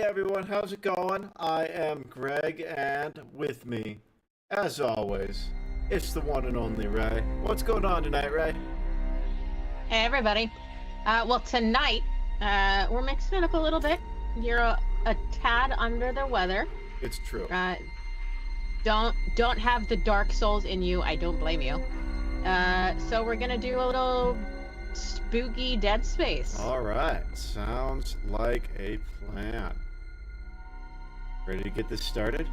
everyone, how's it going? I am Greg, and with me, as always, it's the one and only Ray. What's going on tonight, Ray? Hey everybody. Well, tonight, we're mixing it up a little bit. You're a tad under the weather. It's true. Don't have the Dark Souls in you. I don't blame you. So we're gonna do a little spooky Dead Space. All right, sounds like a plan. Ready to get this started?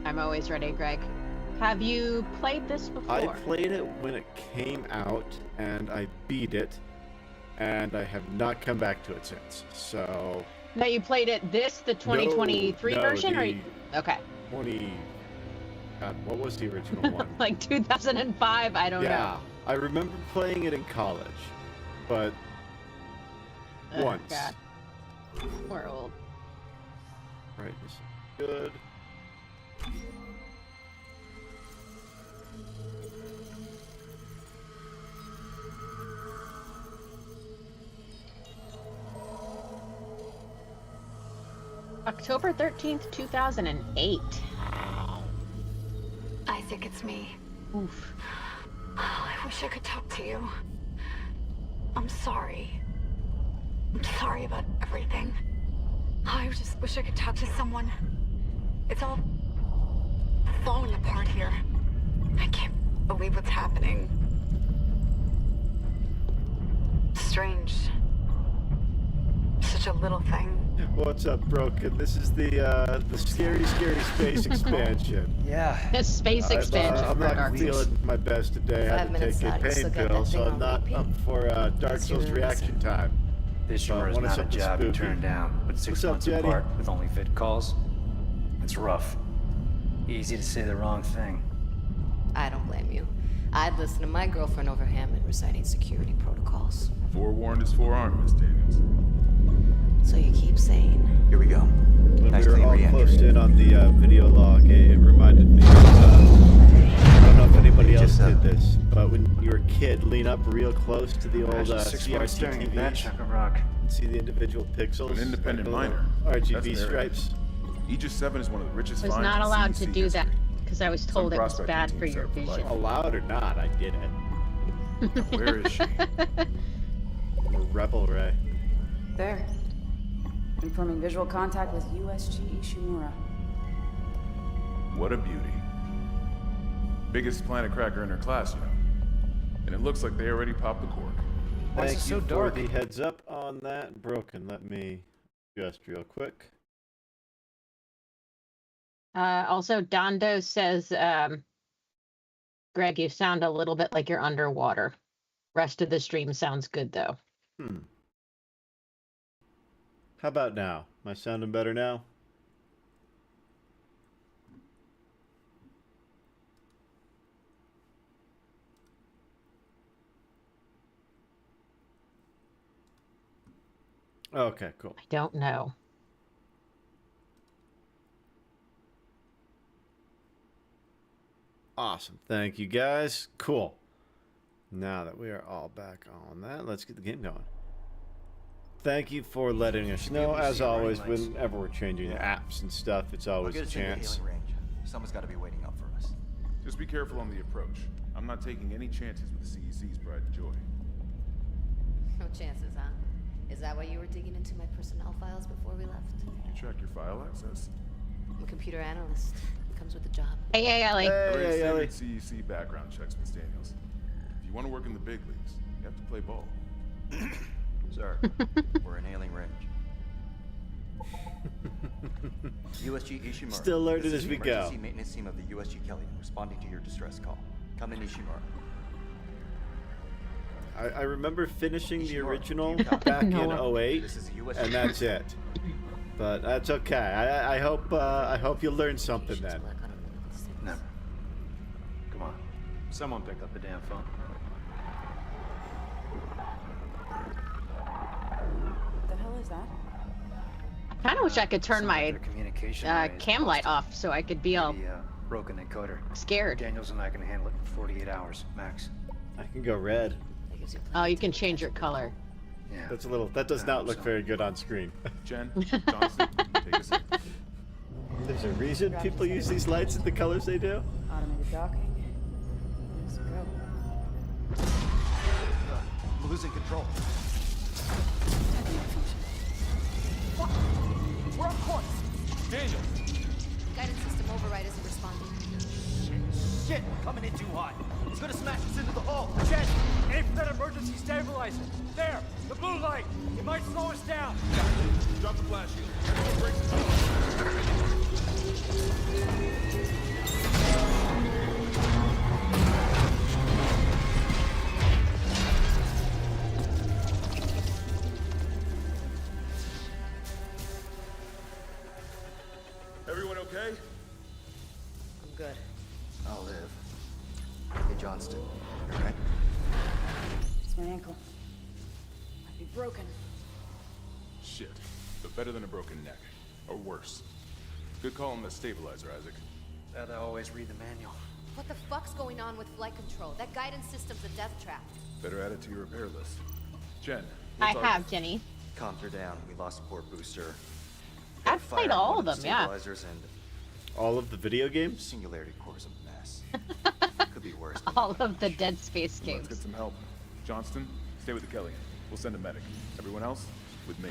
I'm always ready, Greg. Have you played this before? I played it when it came out, and I beat it, and I have not come back to it since. So. No, you played it. The 2023 version, or okay? 20. God, what was the original one? Like 2005. I don't know. Yeah, I remember playing it in college, but once. God. We're old. Right, this is good. October 13th, 2008. Isaac, it's me. Oof. Oh, I wish I could talk to you. I'm sorry. I'm sorry about everything. I just wish I could talk to someone. It's all falling apart here. I can't believe what's happening. Strange. Such a little thing. What's up, Broken? This is the scary space expansion. Yeah. It's space expansion. I'm not feeling my best today. I had to take a pain pill, so I'm not up for Dark Souls reaction time. This sure is not a job you turn down, but 6 months apart with only vid calls. It's rough. Easy to say the wrong thing. I don't blame you. I'd listen to my girlfriend over Hammond reciting security protocols. Forewarned is forearmed, Miss Daniels. So you keep saying. Here we go. When Nice we were clean all re-entry. close in on the video log, it reminded me of, I don't know if anybody else did this, but when you're a kid, lean up real close to the old 6 months staring at that CRT chunk of rock. TVs, see the individual pixels, An independent like the miner. RGB That's their stripes. Aegis 7 is one of the richest I was finds not in allowed to CEC do that history. because I was told Some it was prospecting bad for teams your are for vision. life. Allowed or not, I did it. Where is she? I'm a rebel, Ray. There. Confirming visual contact with USG Ishimura. What a beauty. Biggest planet cracker in her class, you know. And it looks like they already popped the cork. Why is Thank it so you for dark? the heads up on that. Broken. Let me adjust real quick. Also, Dondo says, Greg, you sound a little bit like you're underwater. Rest of the stream sounds good, though. How about now? Am I sounding better now? Okay, cool. I don't know. Awesome. Thank you, guys. Cool. Now that we are all back on that, let's get the game going. Thank you for letting us know. As always, whenever we're changing the apps and stuff, it's always a chance. Someone's got to be waiting up for us. Just be careful on the approach. I'm not taking any chances with the CEC's pride and joy. No chances, huh? Is that why you were digging into my personnel files before we left? You track your file access? I'm a computer analyst. It comes with the job. Hey, Ellie. Very Hey, Ellie. standard CEC background checks, Miss Daniels. If you want to work in the big leagues, you have to play ball. Sir, we're inhaling range. USG Ishimura. Still learning This is as the we go. emergency maintenance team of the USG Kelly responding to your distress call. Come in, Ishimura. I remember finishing the Ishimura, original do you copy? back in No. 08, This is the USG. and that's it. But that's okay. I hope you learned something then. Never. Come on. Someone pick up the damn phone. What the hell is that? I kind of wish I could turn my cam light off so I could be all broken encoder. scared. Daniels and I can handle it in 48 hours max. I can go red. Oh, you can change your color. Yeah. That's a little. That does not look very good on screen. Jen, Johnson, take a seat. There's a reason people use these lights in the colors they do. Automated docking. Let's go. I'm losing control. We're on course. Daniel! Guidance system override isn't responding. Shit, we're coming in too hot. It's gonna smash us into the hull. Jen, aim for that emergency stabilizer. There, the blue light. It might slow us down. Drop the flash shield. Brakes is on. Everyone okay? I'm good. I'll live. Hey, Johnston. You alright? It's my ankle. Might be broken. Shit. But better than a broken neck. Or worse. Good call on the stabilizer, Isaac. Gotta always read the manual. What the fuck's going on with flight control? That guidance system's a death trap. Better add it to your repair list. Jen, I what's our- have, Jenny. Comms are down. We lost a port booster. I've played Fire all one of the them, yeah. stabilizers and All of the video games. singularity core's a mess. Could be worse. All of the Dead Space Let's get games. some help. Johnston, stay with the Kelly. We'll send a medic. Everyone else, with me.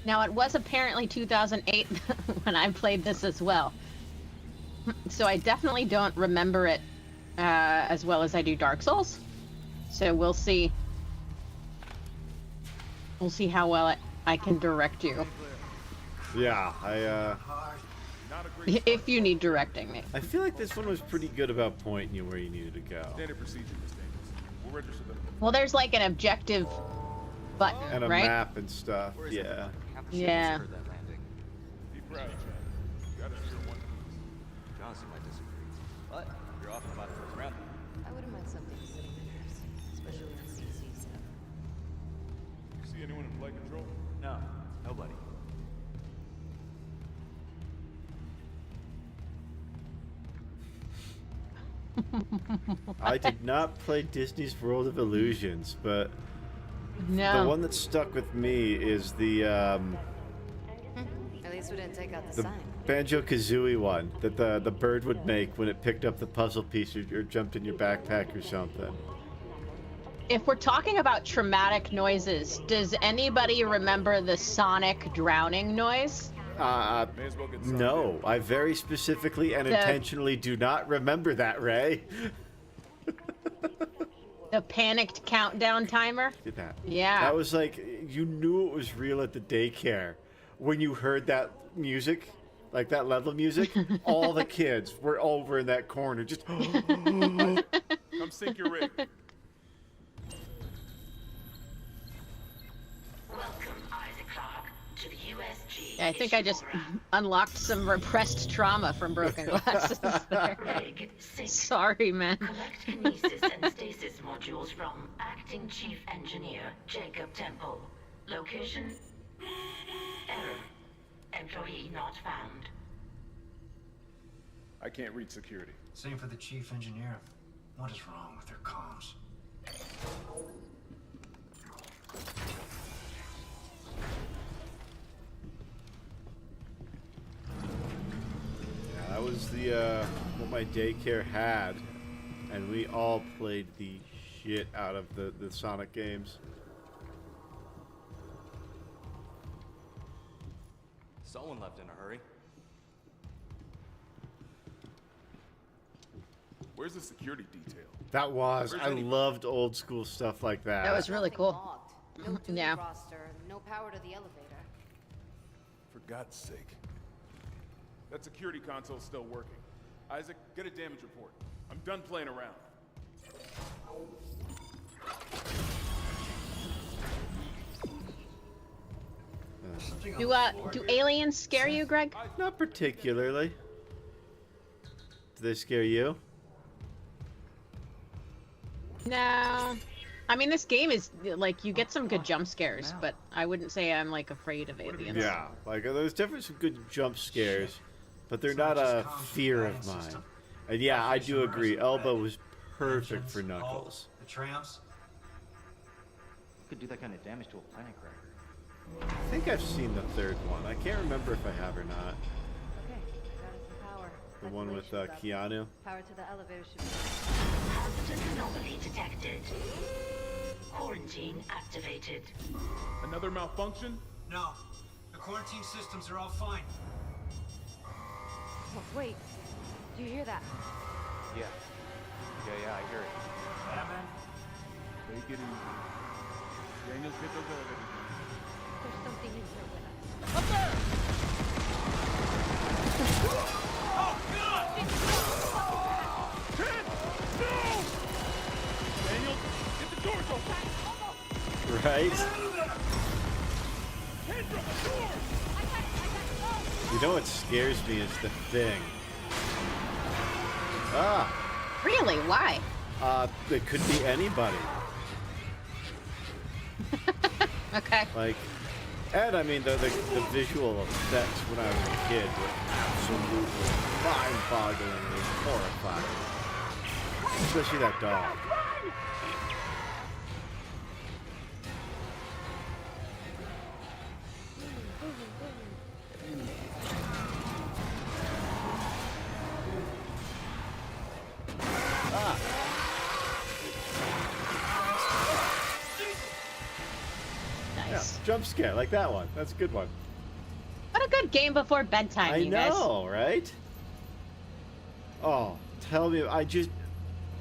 Now, it was apparently 2008 when I played this as well. So I definitely don't remember it as well as I do Dark Souls. So we'll see. We'll see how well I can direct you. Yeah, If you need directing me. I feel like this one was pretty good about pointing you where you needed to go. Standard procedure, Miss Davis. We'll register them. Well, there's like an objective button, And a right? map and stuff. Yeah. Yeah. Heard that landing. Be proud, Jen. You gotta steer one piece. Johnson might disagree. But you're off by the first round. I wouldn't mind something sitting in yours, especially on CC stuff. You see anyone in flight control? No, nobody. I did not play Disney's World of Illusions, but No. the one that stuck with me is the At least we didn't take out the the sign. Banjo-Kazooie one that the bird would make when it picked up the puzzle piece or jumped in your backpack or something. If we're talking about traumatic noises, does anybody remember the Sonic drowning noise? May as well get some No, I very specifically and The- intentionally do not remember that, Ray. The panicked countdown timer? Did that? Yeah. That was like, you knew it was real at the daycare. When you heard that music, like that level of music, all the kids were over in that corner just... Come sync your rig. I think I just unlocked some repressed trauma from broken glasses there. Sorry, man. Collect kinesis and stasis modules from Acting Chief Engineer Jacob Temple. Location? Error. Employee not found. I can't reach security. Same for the chief engineer. What is wrong with their comms? Yeah, that was the what my daycare had, and we all played the shit out of the Sonic games. Someone left in a hurry. Where's the security detail? That was. Where's I anybody? loved old school stuff like that. That was really Nothing cool. logged. No duty Yeah. roster, no power to the elevator. For God's sake. That security console's still working. Isaac, get a damage report. I'm done playing around. Do aliens scare you, Greg? Not particularly. Do they scare you? No. I mean, this game is like you get some good jump scares, but I wouldn't say I'm like afraid of aliens. Yeah, like there's definitely some good jump scares, but they're not a fear of mine. And yeah, I do agree. Elba was perfect for Knuckles. The trams. Could do that kind of damage to a planet cracker. I think I've seen the third one. I can't remember if I have or not. Okay, got us some power. The one with Keanu. Power to the elevator should be... Hazardous anomaly detected. Quarantine activated. Another malfunction? No. The quarantine systems are all fine. Oh, wait. Do you hear that? Yeah. Yeah, I hear it. Yeah, man. Take it easy. Daniels, get those elevators in. There's something in here with us. Oh, God! Ted! No! Daniels, get the doors open! Right? Kendra, the door! You know what scares me is the thing. Ah! Really? Why? It could be anybody. Okay. Like, and I mean, the visual effects when I was a kid were absolutely mind-bogglingly horrifying. Especially that dog. Nice. Jump scare, like that one. That's a good one. What a good game before bedtime, I you guys. know, right? Oh, tell me,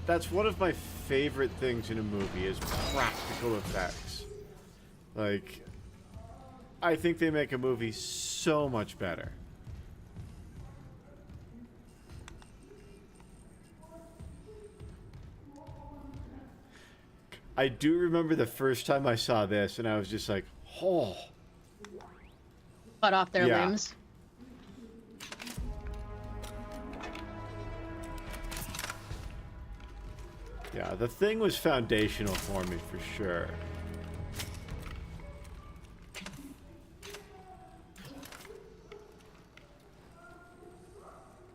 that's one of my favorite things in a movie is practical effects. Like, I think they make a movie so much better. I do remember the first time I saw this, and I was just like, oh. Cut off their Yeah. limbs. Yeah, the thing was foundational for me, for sure.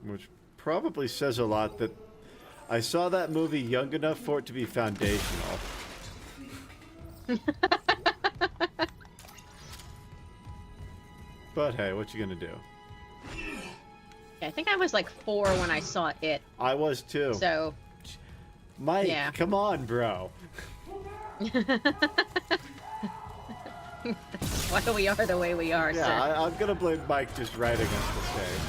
Which probably says a lot that I saw that movie young enough for it to be foundational. But hey, what you gonna do? Yeah, I think I was like 4 when I saw it. I was too. So, Mike, yeah. come on, bro. that's why we are the way we are, Yeah, sir. I'm gonna blame Mike just right against the stage.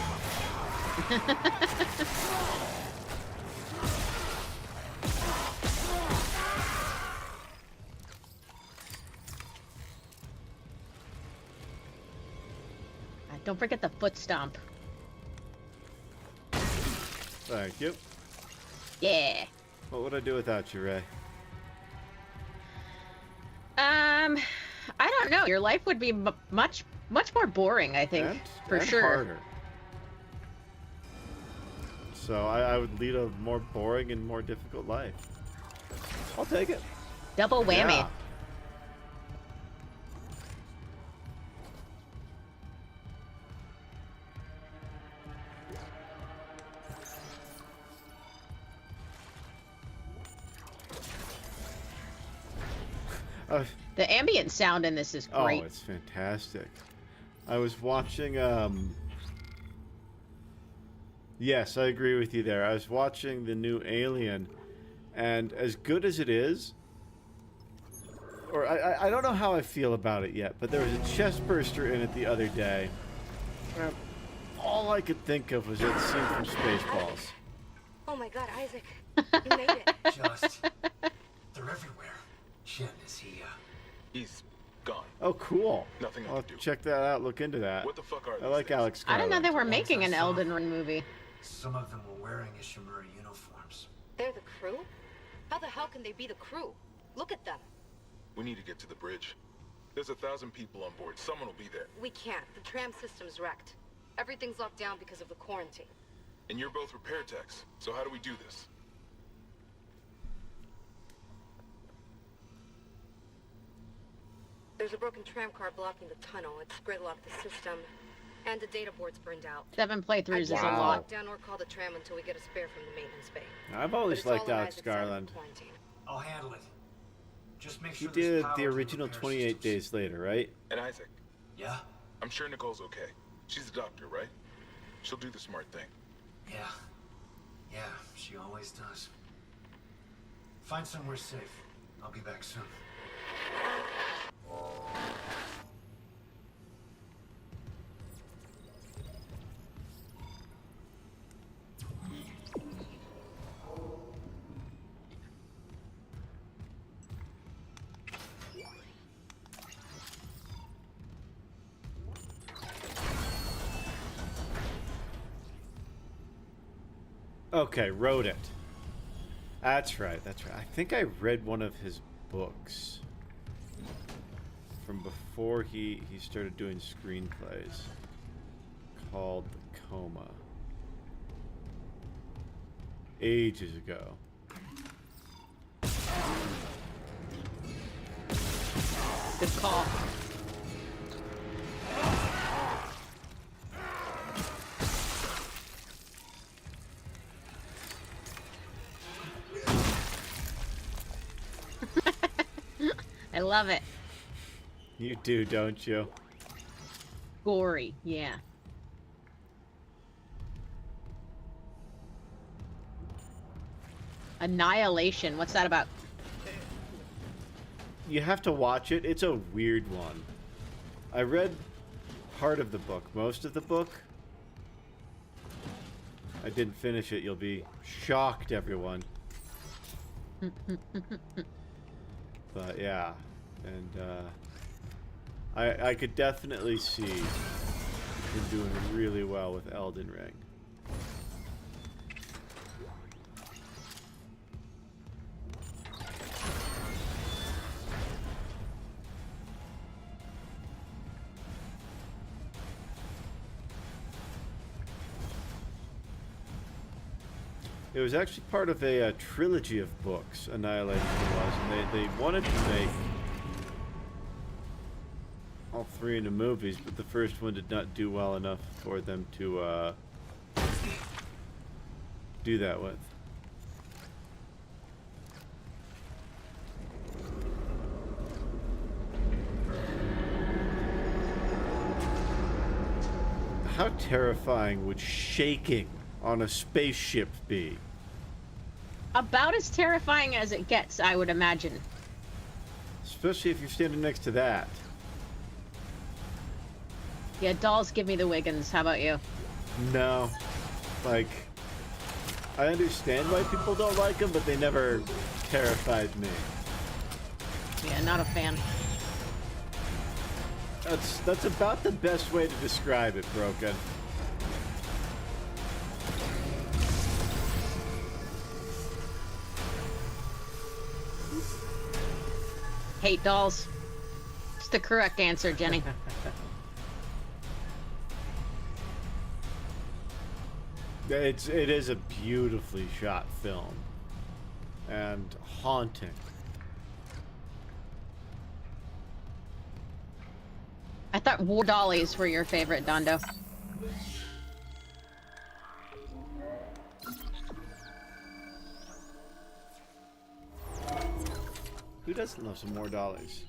Don't forget the foot stomp. Thank you. Yeah. What would I do without you, Ray? I don't know. Your life would be much more boring, I think, for and sure. harder. So I would lead a more boring and more difficult life. I'll take it. Double whammy. Yeah. The ambient sound in this is great. Oh, it's fantastic. I was watching, yes, I agree with you there. I was watching the new Alien, and as good as it is, or I don't know how I feel about it yet, but there was a chest burster in it the other day. And all I could think of was that scene from Spaceballs. Oh my God, Isaac. You made it. Just. They're everywhere. Shen, is he, He's gone. Oh, cool. Nothing I I'll can do. check that out, look into that. What the fuck are I these like things? Alex I didn't know Garland. they were making an I saw. Elden Ring movie. Some of them were wearing Ishimura uniforms. They're the crew? How the hell can they be the crew? Look at them. We need to get to the bridge. There's 1,000 people on board. Someone will be there. We can't. The tram system's wrecked. Everything's locked down because of the quarantine. And you're both repair techs. So how do we do this? There's a broken tram car blocking the tunnel. It's gridlocked the system. And the data board's burned out. 7 playthroughs is a I lot. walk down or call the tram until we get a spare from the maintenance bay. I've always liked Alex Garland. I'll handle it. Just make He sure there's did power the to original repair 28 systems. Days Later, right? And Isaac, Yeah? I'm sure Nicole's okay. She's a doctor, right? She'll do the smart thing. Yeah. Yeah, she always does. Find somewhere safe. I'll be back soon. Okay, wrote it. That's right, that's right. I think I read one of his books from before he started doing screenplays, called The Coma. Ages ago. Good call. I love it. You do, don't you? Gory, yeah. Annihilation, what's that about? You have to watch it. It's a weird one. I read part of the book, most of the book. I didn't finish it. You'll be shocked, everyone. But yeah, and I could definitely see him doing really well with Elden Ring. It was actually part of a trilogy of books, Annihilation was, and they wanted to make all 3 into movies, but the first one did not do well enough for them to do that with. How terrifying would shaking on a spaceship be? About as terrifying as it gets, I would imagine. Especially if you're standing next to that. Yeah, dolls give me the Wiggins. How about you? No. Like, I understand why people don't like them, but they never terrified me. Yeah, not a fan. That's about the best way to describe it, Broken. Hate dolls. It's the correct answer, Jenny. It is a beautifully shot film. And haunting. I thought war dollies were your favorite, Dondo. Who doesn't love some more dollies?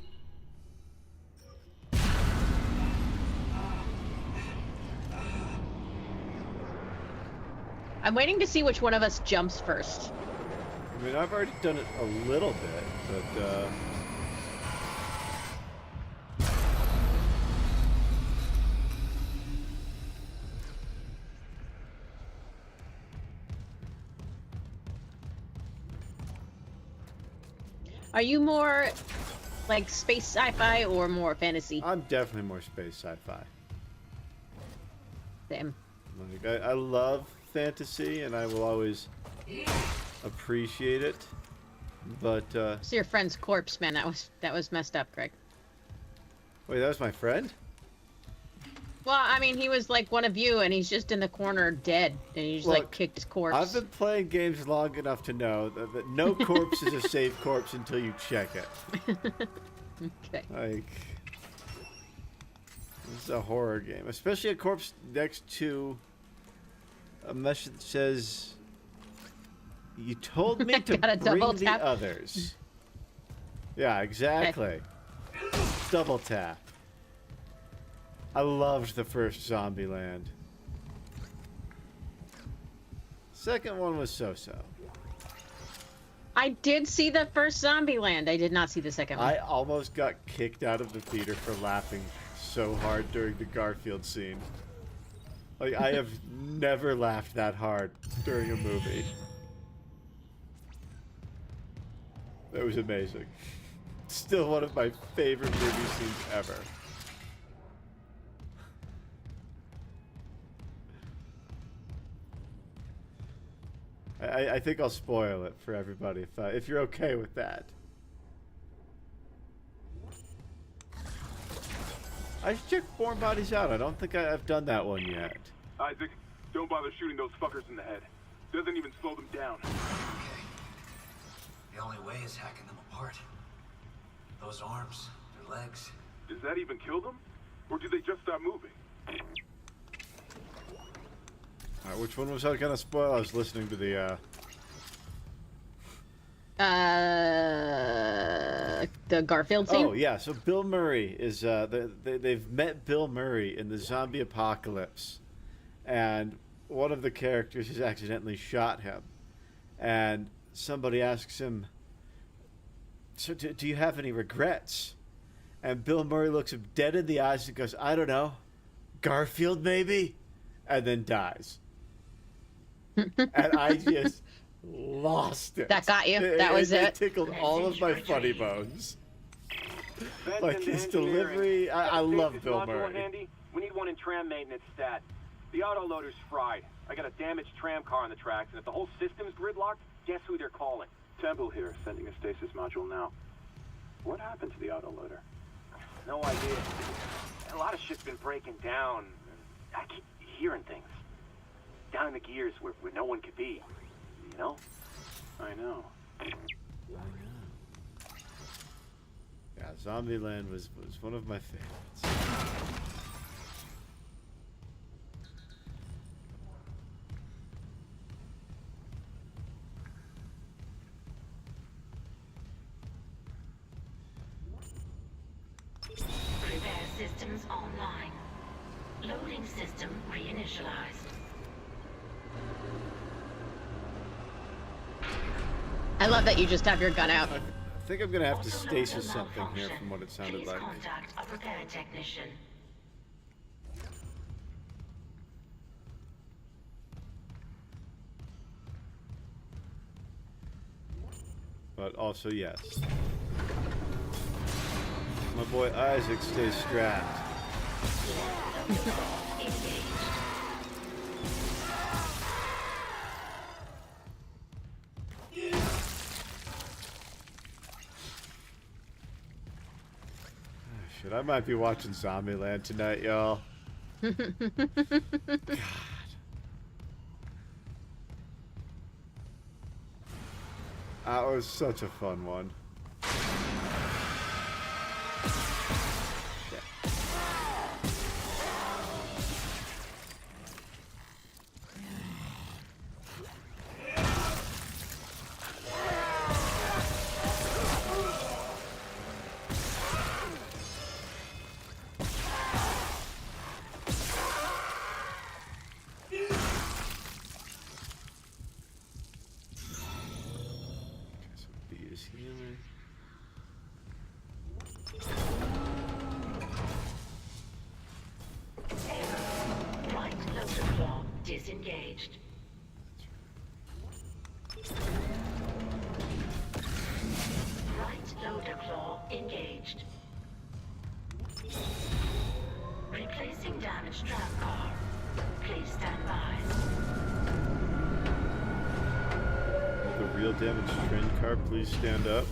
I'm waiting to see which one of us jumps first. I mean, I've already done it a little bit, but Are you more like space sci-fi or more fantasy? I'm definitely more space sci-fi. Same. Like, I love fantasy, and I will always appreciate it. But So your friend's corpse, man. That was messed up, Greg. wait, that was my friend? Well, I mean, he was like one of you, and he's just in the corner dead, and you just like Look, kicked his corpse. I've been playing games long enough to know that no corpse is a safe corpse until you check it. Okay. Like, This is a horror game, especially a corpse next to a message that says, "You told me to Gotta bring double the tap. others." Yeah, exactly. Double tap. I loved the first Zombieland. Second one was so-so. I did see the first Zombieland. I did not see the second one. I almost got kicked out of the theater for laughing so hard during the Garfield scene. Like, I have never laughed that hard during a movie. That was amazing. Still one of my favorite movie scenes ever. I think I'll spoil it for everybody if you're okay with that. I should check Born Bodies out. I don't think I've done that one yet. Isaac, don't bother shooting those fuckers in the head. Doesn't even slow them down. Okay. The only way is hacking them apart. Those arms, their legs. Does that even kill them? Or do they just stop moving? Alright, which one was I gonna spoil? I was listening to the Garfield scene. Oh yeah, so Bill Murray is they've met Bill Murray in the zombie apocalypse, and one of the characters has accidentally shot him, and somebody asks him, "So do you have any regrets?" And Bill Murray looks him dead in the eyes and goes, "I don't know, Garfield maybe," and then dies. And I just lost it. That got you. That was it. It tickled all of my funny bones. Like his delivery, I love Bill Murray. Handy? We need one in tram maintenance stat. The autoloader's fried. I got a damaged tram car on the tracks, and if the whole system's gridlocked, guess who they're calling? Temple here, sending a stasis module now. What happened to the autoloader? No idea. A lot of shit's been breaking down. I keep hearing things. Down in the gears where no one could be. You know? I know. Yeah, Zombieland was one of my favorites. Repair systems online. Loading system reinitialized. I love that you just have your gun out. I think I'm gonna have to stasis something here from what it sounded Please like. contact a repair technician. But also, yes. My boy Isaac stays strapped. Shit, I might be watching Zombieland tonight, y'all. God. That was such a fun one. Shit. Right loader claw disengaged. Right loader claw engaged. Replacing damaged tram car. Please stand by. Will the real damaged train car please stand up?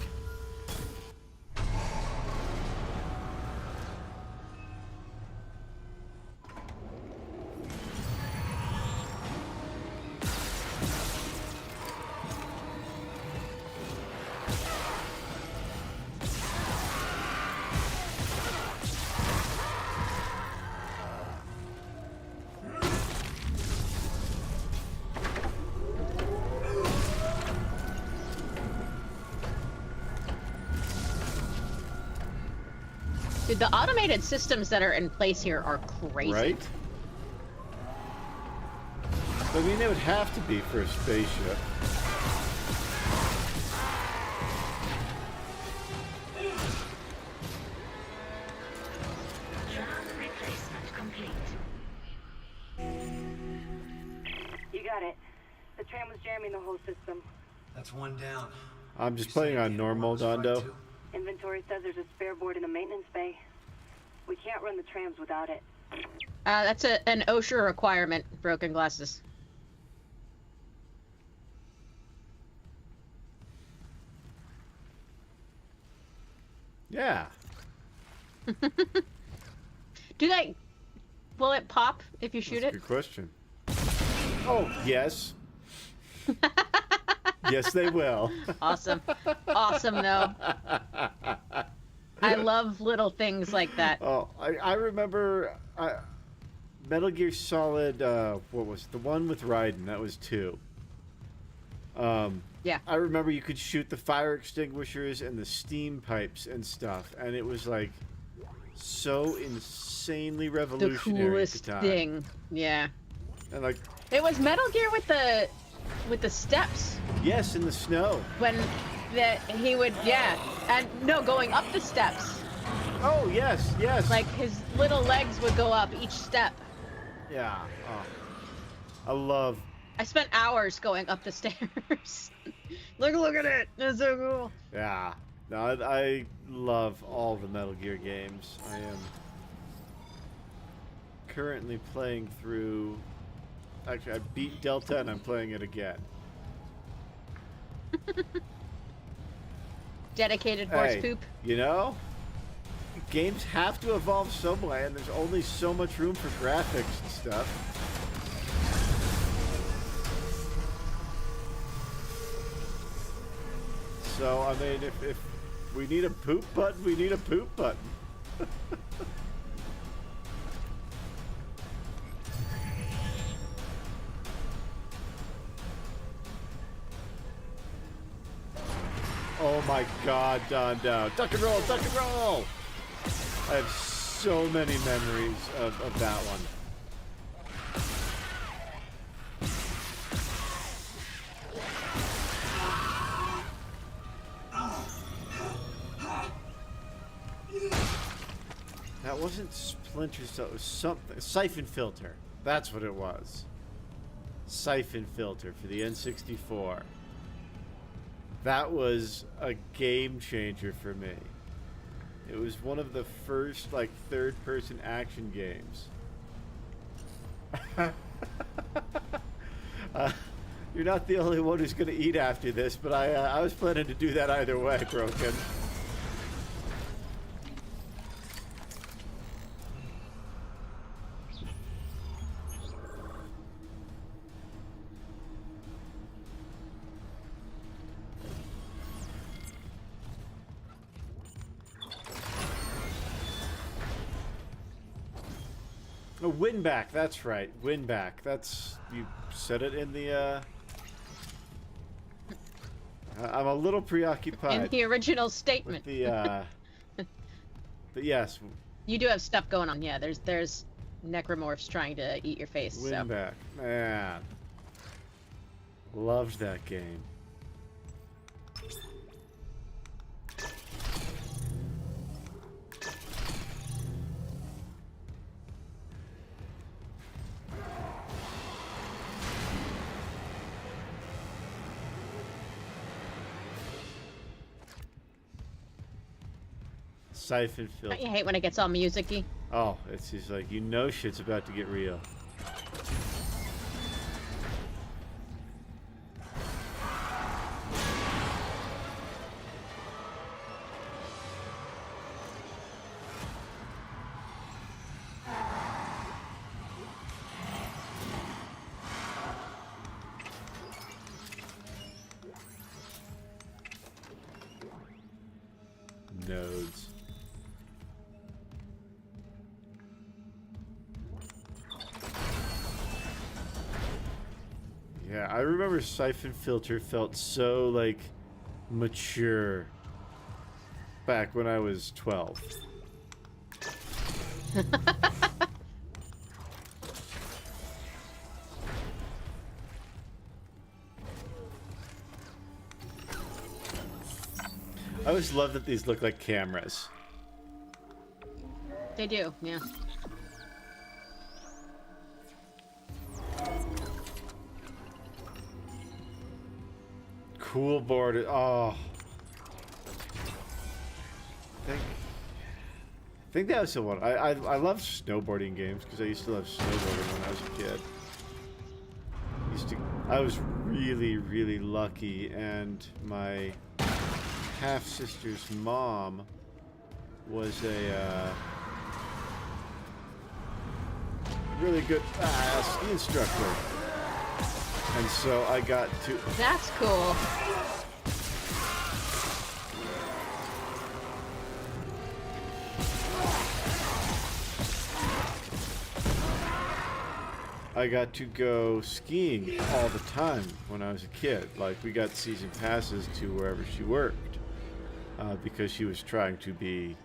Dude, the automated systems that are in place here are crazy. Right? I mean, they would have to be for a spaceship. Replacement complete. You got it. The tram was jamming the whole system. That's one down. I'm just playing on normal, Dondo. Inventory says there's a spare board in the maintenance bay. We can't run the trams without it. That's an OSHA requirement, broken glasses. Yeah. Will it pop if you shoot That's it? a good question. Oh, yes. Yes, they will. Awesome. Awesome, though. I love little things like that. Oh, I remember Metal Gear Solid, what was it? The one with Raiden, that was 2. Yeah. I remember you could shoot the fire extinguishers and the steam pipes and stuff, and it was like so insanely revolutionary. The coolest at the time. thing. Yeah. And like it was Metal Gear with the steps. Yes, in the snow. When he would and no, going up the steps. Oh yes, yes. Like his little legs would go up each step. Yeah. Oh. I spent hours going up the stairs. Look at it. It's so cool. Yeah. No, I love all the Metal Gear games. I am currently playing through. Actually, I beat Delta and I'm playing it again. Dedicated horse Hey, poop. You know, games have to evolve some way, and there's only so much room for graphics and stuff. So, I mean, if we need a poop button, we need a poop button. Oh my god, Dondo. Duck and roll, duck and roll! I have so many memories of that one. That wasn't Splinter Cell, it was something. Siphon Filter. That's what it was. Siphon Filter for the N64. That was a game changer for me. It was one of the first, like, third-person action games. You're not the only one who's going to eat after this, but I was planning to do that either way, Broken. Oh, win back, that's right. Win back. That's, you said it in the, I'm a little preoccupied. In the original statement. With the, but yes. You do have stuff going on, yeah. There's necromorphs trying to eat your face. Win back. Man. Loved that game. Siphon Filter. Don't you hate when it gets all music-y? Oh, it's just like, you know shit's about to get real. Nodes. Yeah, I remember Siphon Filter felt so, like, mature back when I was 12. I always love that these look like cameras. They do, yeah. Cool board. Oh. I think that was the one. I love snowboarding games because I used to love snowboarding when I was a kid. I was really, really lucky, and my half-sister's mom was a really good ski instructor. And so I got to... That's cool. I got to go skiing all the time when I was a kid. Like, we got season passes to wherever she worked because she was trying to be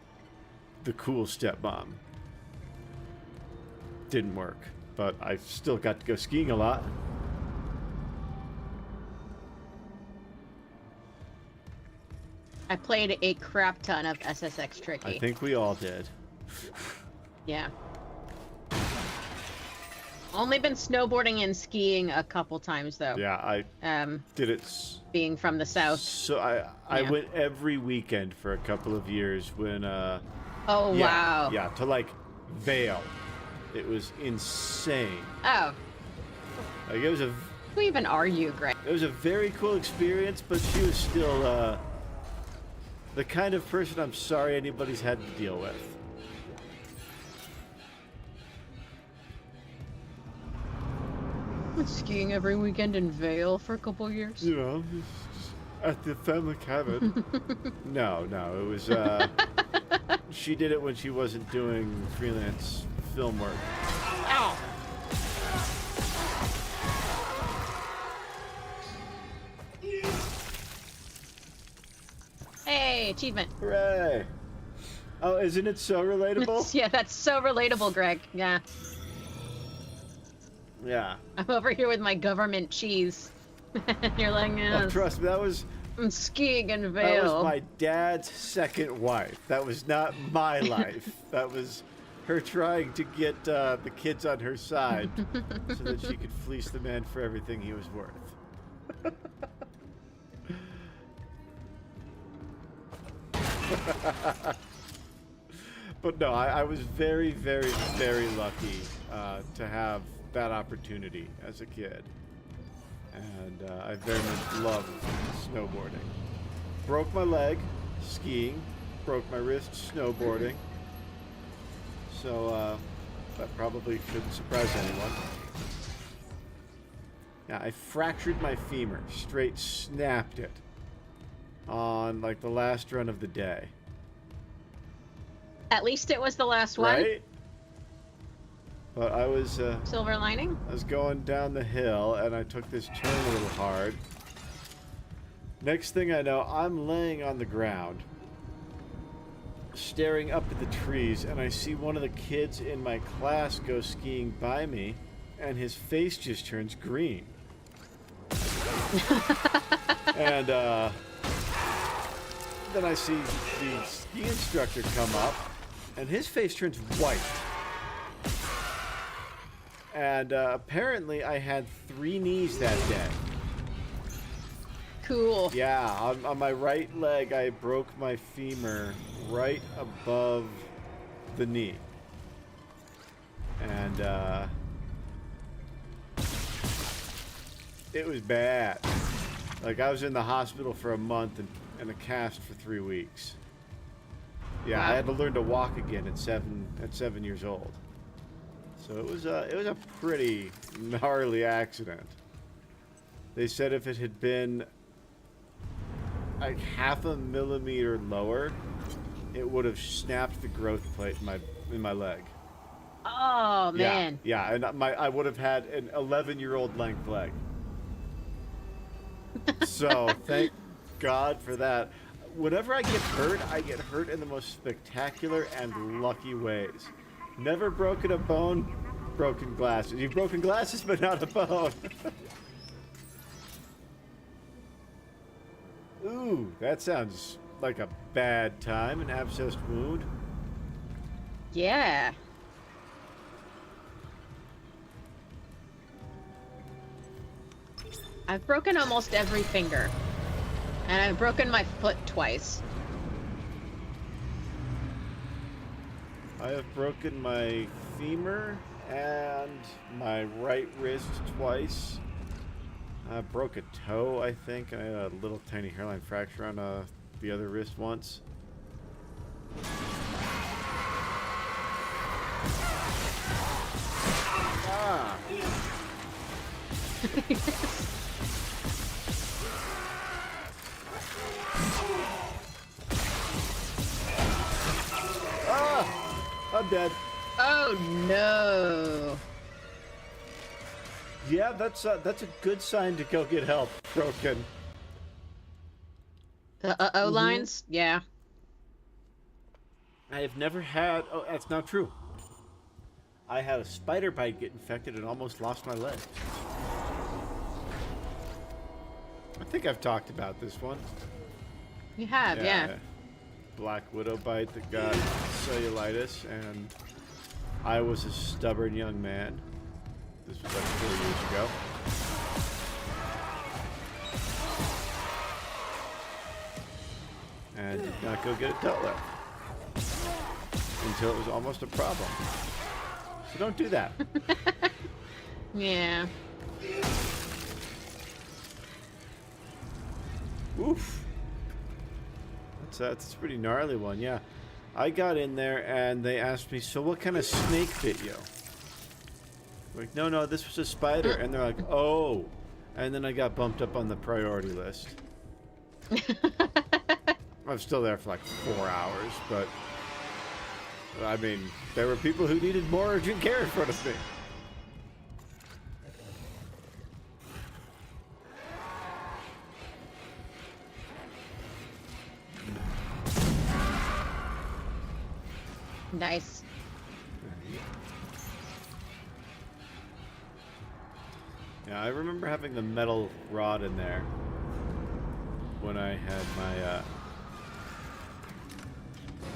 the cool stepmom. Didn't work, but I still got to go skiing a lot. I played a crap ton of SSX Tricky. I think we all did. Yeah. Only been snowboarding and skiing a couple times though. Yeah, I did it. Being from the south. So I went every weekend for a couple of years when. Oh yeah, wow. Yeah, to like Vail. It was insane. Oh. Like it was a. Who even are you, Greg? It was a very cool experience, but she was still the kind of person I'm sorry anybody's had to deal with. Went skiing every weekend in Vail for a couple years. You know, at the family cabin. No, it was. She did it when she wasn't doing freelance film work. Ow! Hey, achievement. Hooray! Oh, isn't it so relatable? Yeah, that's so relatable, Greg. Yeah. Yeah. I'm over here with my government cheese. You're like, yeah. Oh, trust me, I'm skiing in Vail. That was my dad's second wife. That was not my life. That was her trying to get the kids on her side so that she could fleece the man for everything he was worth. But no, I was very, very, very lucky to have that opportunity as a kid. And I very much loved snowboarding. Broke my leg skiing, broke my wrist snowboarding. So that probably shouldn't surprise anyone. Yeah, I fractured my femur, straight snapped it on like the last run of the day. At least it was the last one. Right? But I was Silver lining? I was going down the hill and I took this turn a little hard. Next thing I know, I'm laying on the ground, staring up at the trees, and I see one of the kids in my class go skiing by me, and his face just turns green. And then I see the ski instructor come up, and his face turns white. And apparently I had 3 knees that day. Cool. Yeah, on my right leg, I broke my femur right above the knee. And it was bad. Like, I was in the hospital for a month and a cast for 3 weeks. Yeah, wow. I had to learn to walk again at 7 years old. So it was a pretty gnarly accident. They said if it had been like 0.5 millimeter lower, it would have snapped the growth plate in my leg. Oh man. Yeah, and I would have had an 11-year-old length leg. So thank God for that. Whenever I get hurt in the most spectacular and lucky ways. Never broken a bone, broken glasses. You've broken glasses, but not a bone. Ooh, that sounds like a bad time. An abscessed wound. Yeah. I've broken almost every finger. And I've broken my foot twice. I have broken my femur and my right wrist twice. I broke a toe, I think, and I had a little tiny hairline fracture on the other wrist once. Ah! Ah! I'm dead. Oh no. Yeah, that's a good sign to go get help. Broken. The uh-oh lines? Yeah. I have never had... Oh, that's not true. I had a spider bite get infected and almost lost my leg. I think I've talked about this one. You have, yeah. Black widow bite that got cellulitis, and I was a stubborn young man. This was like 4 years ago. And did not go get it dealt with until it was almost a problem. So don't do that. Yeah. Oof. That's a pretty gnarly one, yeah. I got in there and they asked me, so what kind of snake bit you? Like, no, this was a spider. And they're like, oh. And then I got bumped up on the priority list. I'm still there for like 4 hours, but I mean, there were people who needed more urgent care in front of me. Nice. Yeah, I remember having the metal rod in there when I had my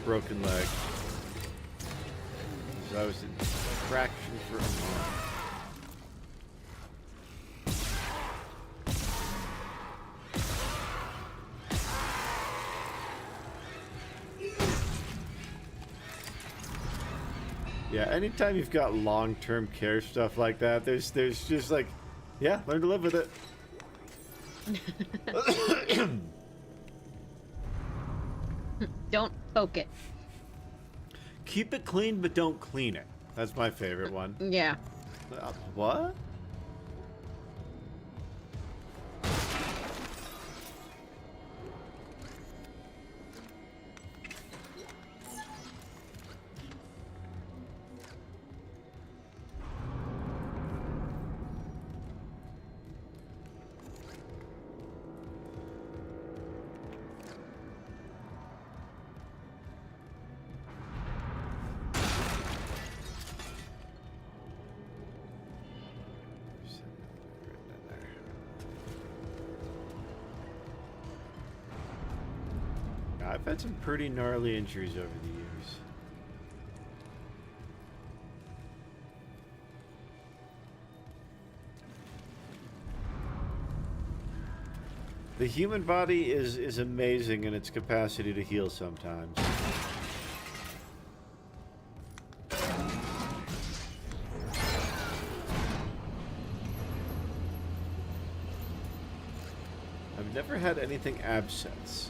broken leg. So I was in traction for a month. Yeah, anytime you've got long-term care stuff like that, there's just like, yeah, learn to live with it. Don't poke it. Keep it clean, but don't clean it. That's my favorite one. Yeah. What? I've had some pretty gnarly injuries over the years. The human body is amazing in its capacity to heal sometimes. I've never had anything abscess.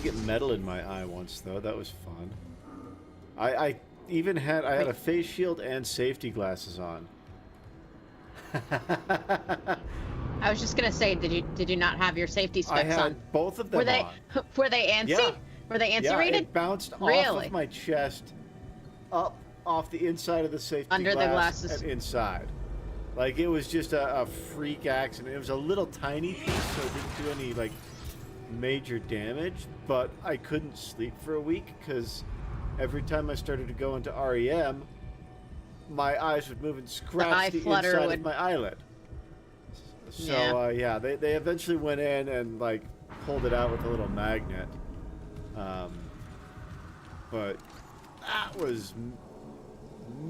Get metal in my eye once though. That was fun. I even had a face shield and safety glasses on. I was just gonna say, did you not have your safety specs on? I had both of them on. Were they ANSI? Yeah. Were they ANSI Yeah, rated? it bounced off of my chest, up off the inside of the safety under the glasses and inside. Like it was just a freak accident. It was a little tiny piece, so it didn't do any like major damage, but I couldn't sleep for a week because every time I started to go into REM, my eyes would move and scratch the inside of my eyelid. So yeah, they eventually went in and like pulled it out with a little magnet. But that was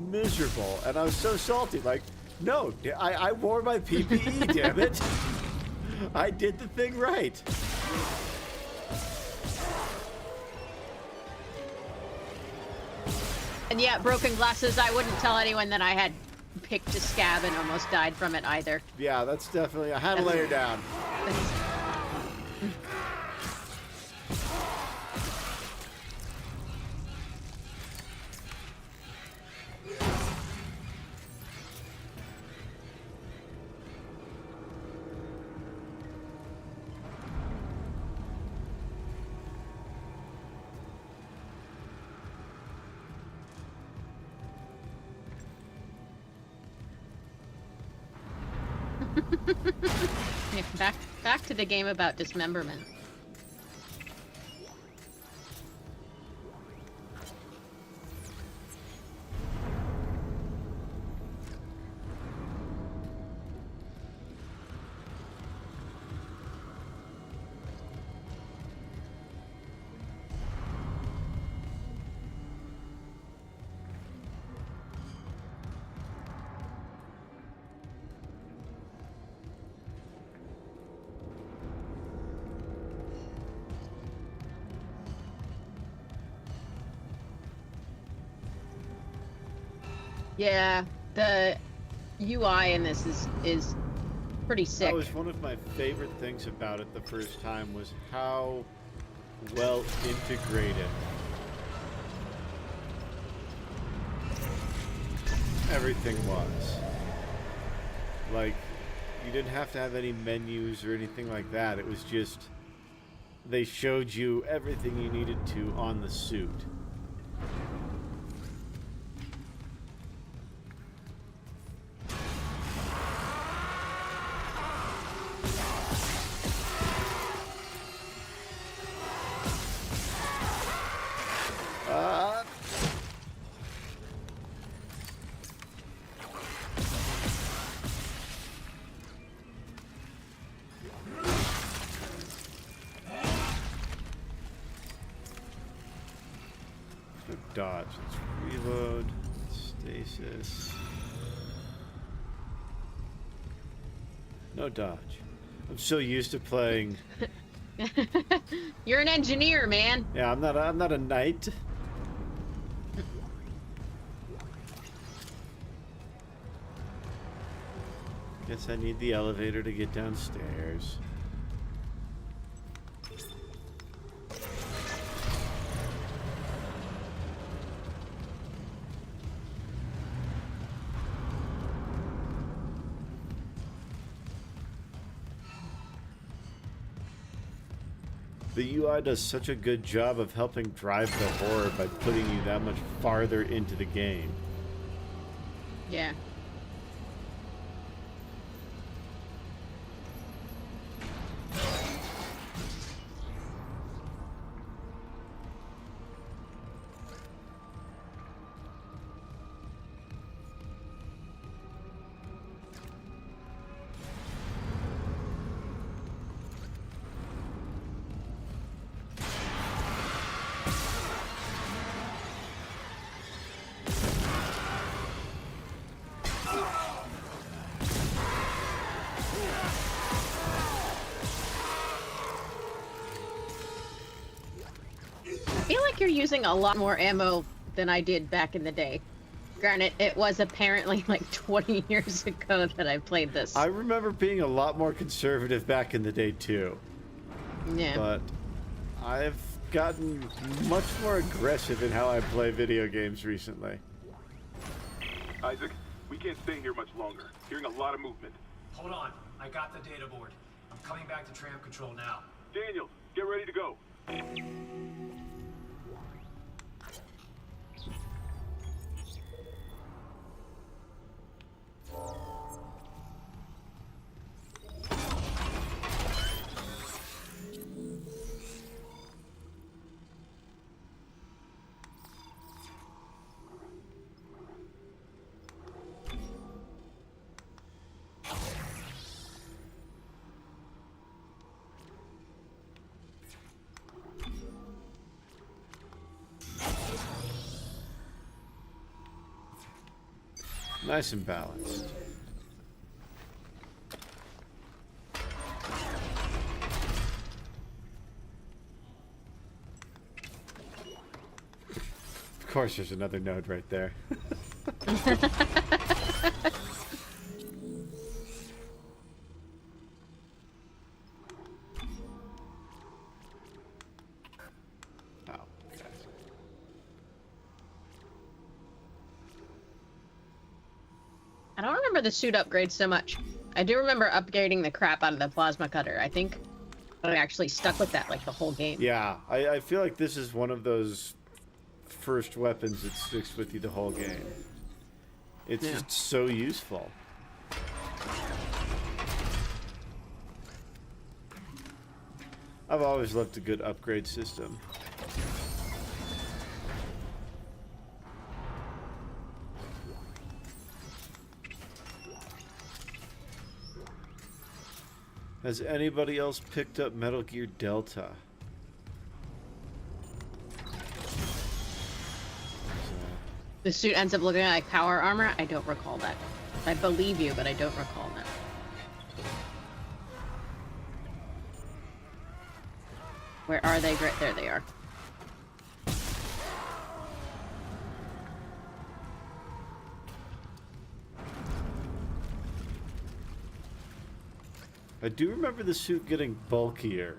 miserable, and I was so salty. Like, no, I wore my PPE, damn it. I did the thing right. And yeah, broken glasses, I wouldn't tell anyone that I had picked a scab and almost died from it either. Yeah, that's definitely, I had to lay her down. Back to the game about dismemberment. Yeah, the UI in this is pretty sick. That was one of my favorite things about it the first time, was how well integrated everything was. Like, you didn't have to have any menus or anything like that. It was just, they showed you everything you needed to on the suit. Dodge. Let's reload. Stasis. No dodge. I'm so used to playing. You're an engineer, man. Yeah, I'm not a knight. Guess I need the elevator to get downstairs. The UI does such a good job of helping drive the horror by putting you that much farther into the game. Yeah. I feel like you're using a lot more ammo than I did back in the day. Granted, it was apparently like 20 years ago that I played this. I remember being a lot more conservative back in the day too. Yeah. But I've gotten much more aggressive in how I play video games recently. Isaac, we can't stay here much longer. Hearing a lot of movement. Hold on. I got the data board. I'm coming back to tram control now. Daniel, get ready to go. Nice and balanced. Of course, there's another node right there. I don't remember the suit upgrades so much. I do remember upgrading the crap out of the plasma cutter. I think I actually stuck with that like the whole game. Yeah, I feel like this is one of those first weapons that sticks with you the whole game. It's just so useful. I've always loved a good upgrade system. Has anybody else picked up Metal Gear Delta? The suit ends up looking like power armor? I don't recall that. I believe you, but I don't recall that. Where are they? Right there they are. I do remember the suit getting bulkier.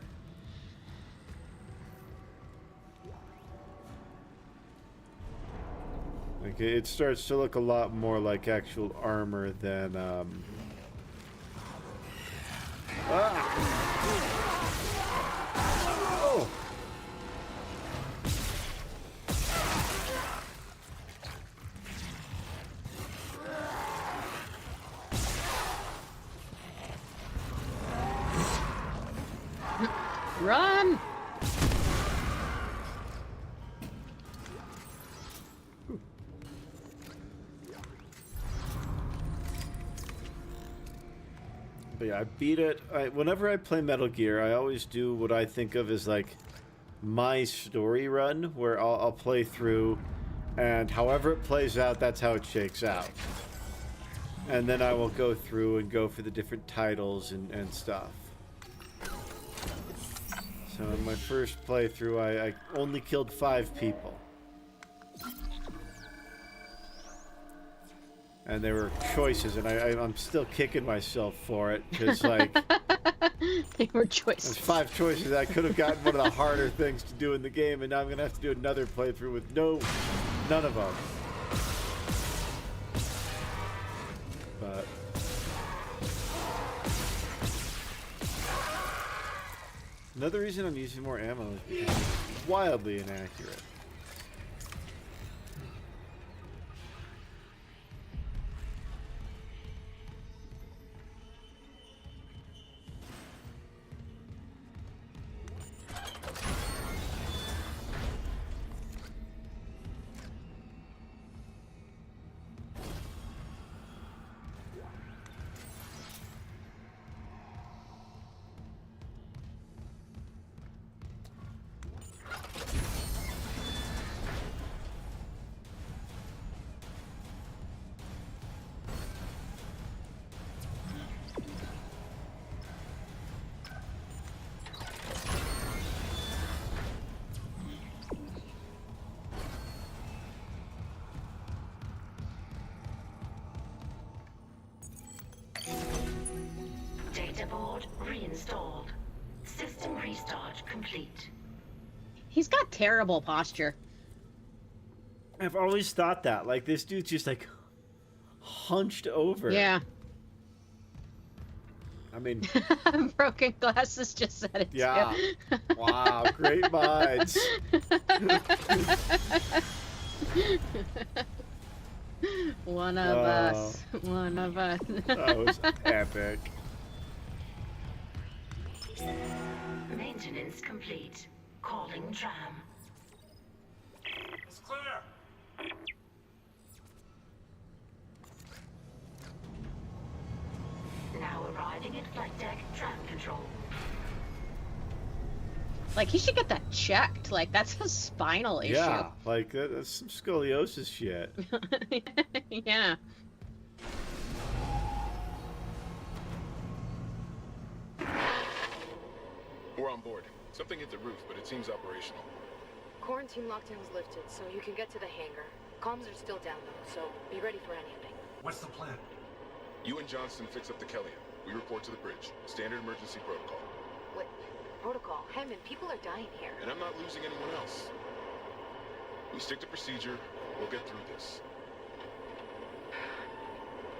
Like it starts to look a lot more like actual armor than Oh! Run! But yeah, I beat it. Whenever I play Metal Gear, I always do what I think of as like my story run, where I'll play through, and however it plays out, that's how it shakes out. And then I will go through and go for the different titles and stuff. So in my first playthrough, I only killed 5 people. And there were choices, and I'm still kicking myself for it, because, like... They were choices. There's 5 choices. I could have gotten one of the harder things to do in the game, and now I'm going to have to do another playthrough with none of them. But... Another reason I'm using more ammo is because it's wildly inaccurate. Data board reinstalled. System restart complete. He's got terrible posture. I've always thought that. Like, this dude's just, like, hunched over. Yeah. I mean... Broken Glasses just said it, yeah. too. Wow, great minds. One of us. One of us. That was epic. Maintenance complete. Calling tram. It's clear. Now arriving at flight deck tram control. Like, he should get that checked. Like, that's a spinal issue. Yeah, like, that's some scoliosis shit. Yeah. on board. Something hit the roof, but it seems operational. Quarantine lockdown's lifted, so you can get to the hangar. Comms are still down though, so be ready for anything. What's the plan? You and Johnston fix up the Kellyan. We report to the bridge. Standard emergency protocol. What? Protocol? Hammond, people are dying here. And I'm not losing anyone else. We stick to procedure. We'll get through this.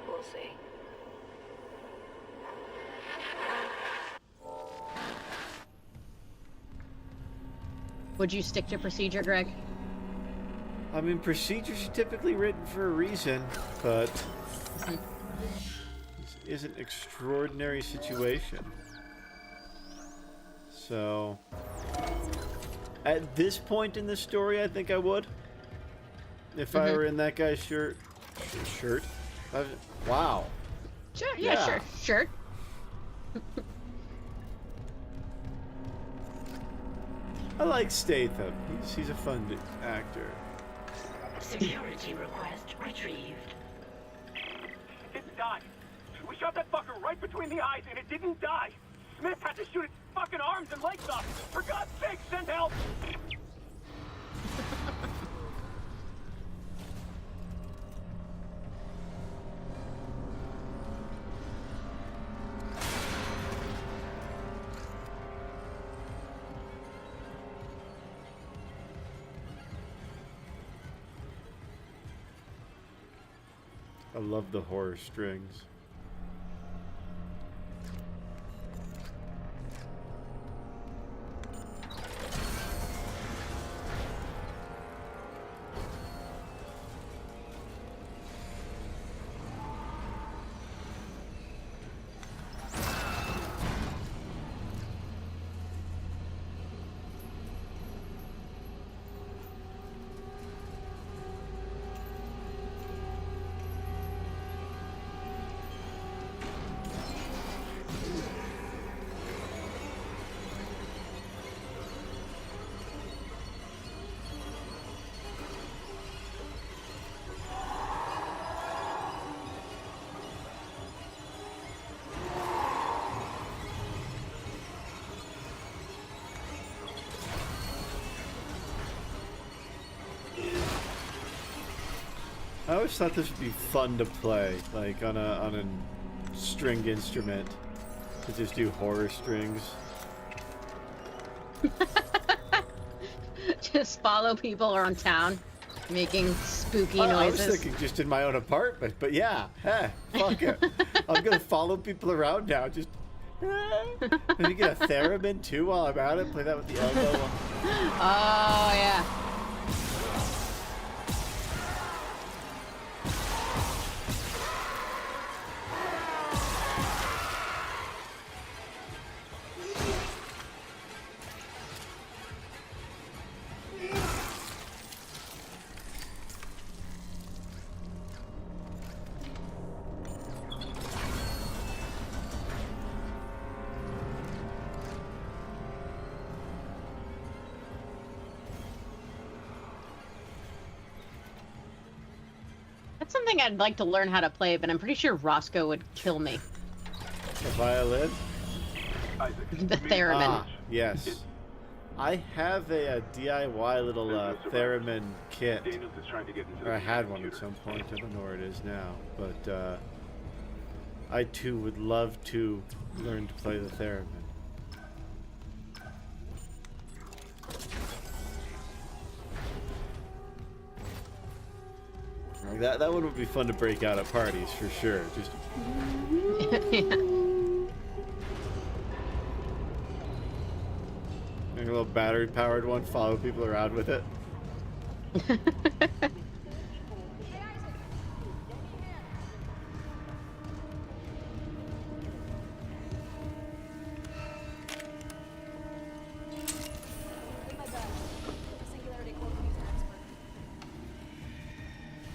We'll see. Would you stick to procedure, Greg? I mean, procedures are typically written for a reason, but this is an extraordinary situation. So, at this point in the story, I think I would. If I were in that guy's shirt. Wow. Sure, yeah. Sure. I like Statham. He's a fun actor. Security request retrieved. It died. We shot that fucker right between the eyes and it didn't die. Smith had to shoot its fucking arms and legs off. For God's sake, send help! I love the horror strings. I always thought this would be fun to play, like on a stringed instrument, to just do horror strings. Just follow people around town, making spooky noises. I was thinking just in my own apartment, but yeah, hey, fuck it. I'm gonna follow people around now. Just maybe get a theremin too while I'm at it. Play that with the elbow. Oh yeah. That's something I'd like to learn how to play, but I'm pretty sure Roscoe would kill me. The violin? The theremin. Ah, yes. I have a DIY little theremin kit. Or I had one at some point. I don't know where it is now. But I too would love to learn to play the theremin. That one would be fun to break out at parties for sure. Just Yeah. make a little battery powered one, follow people around with it.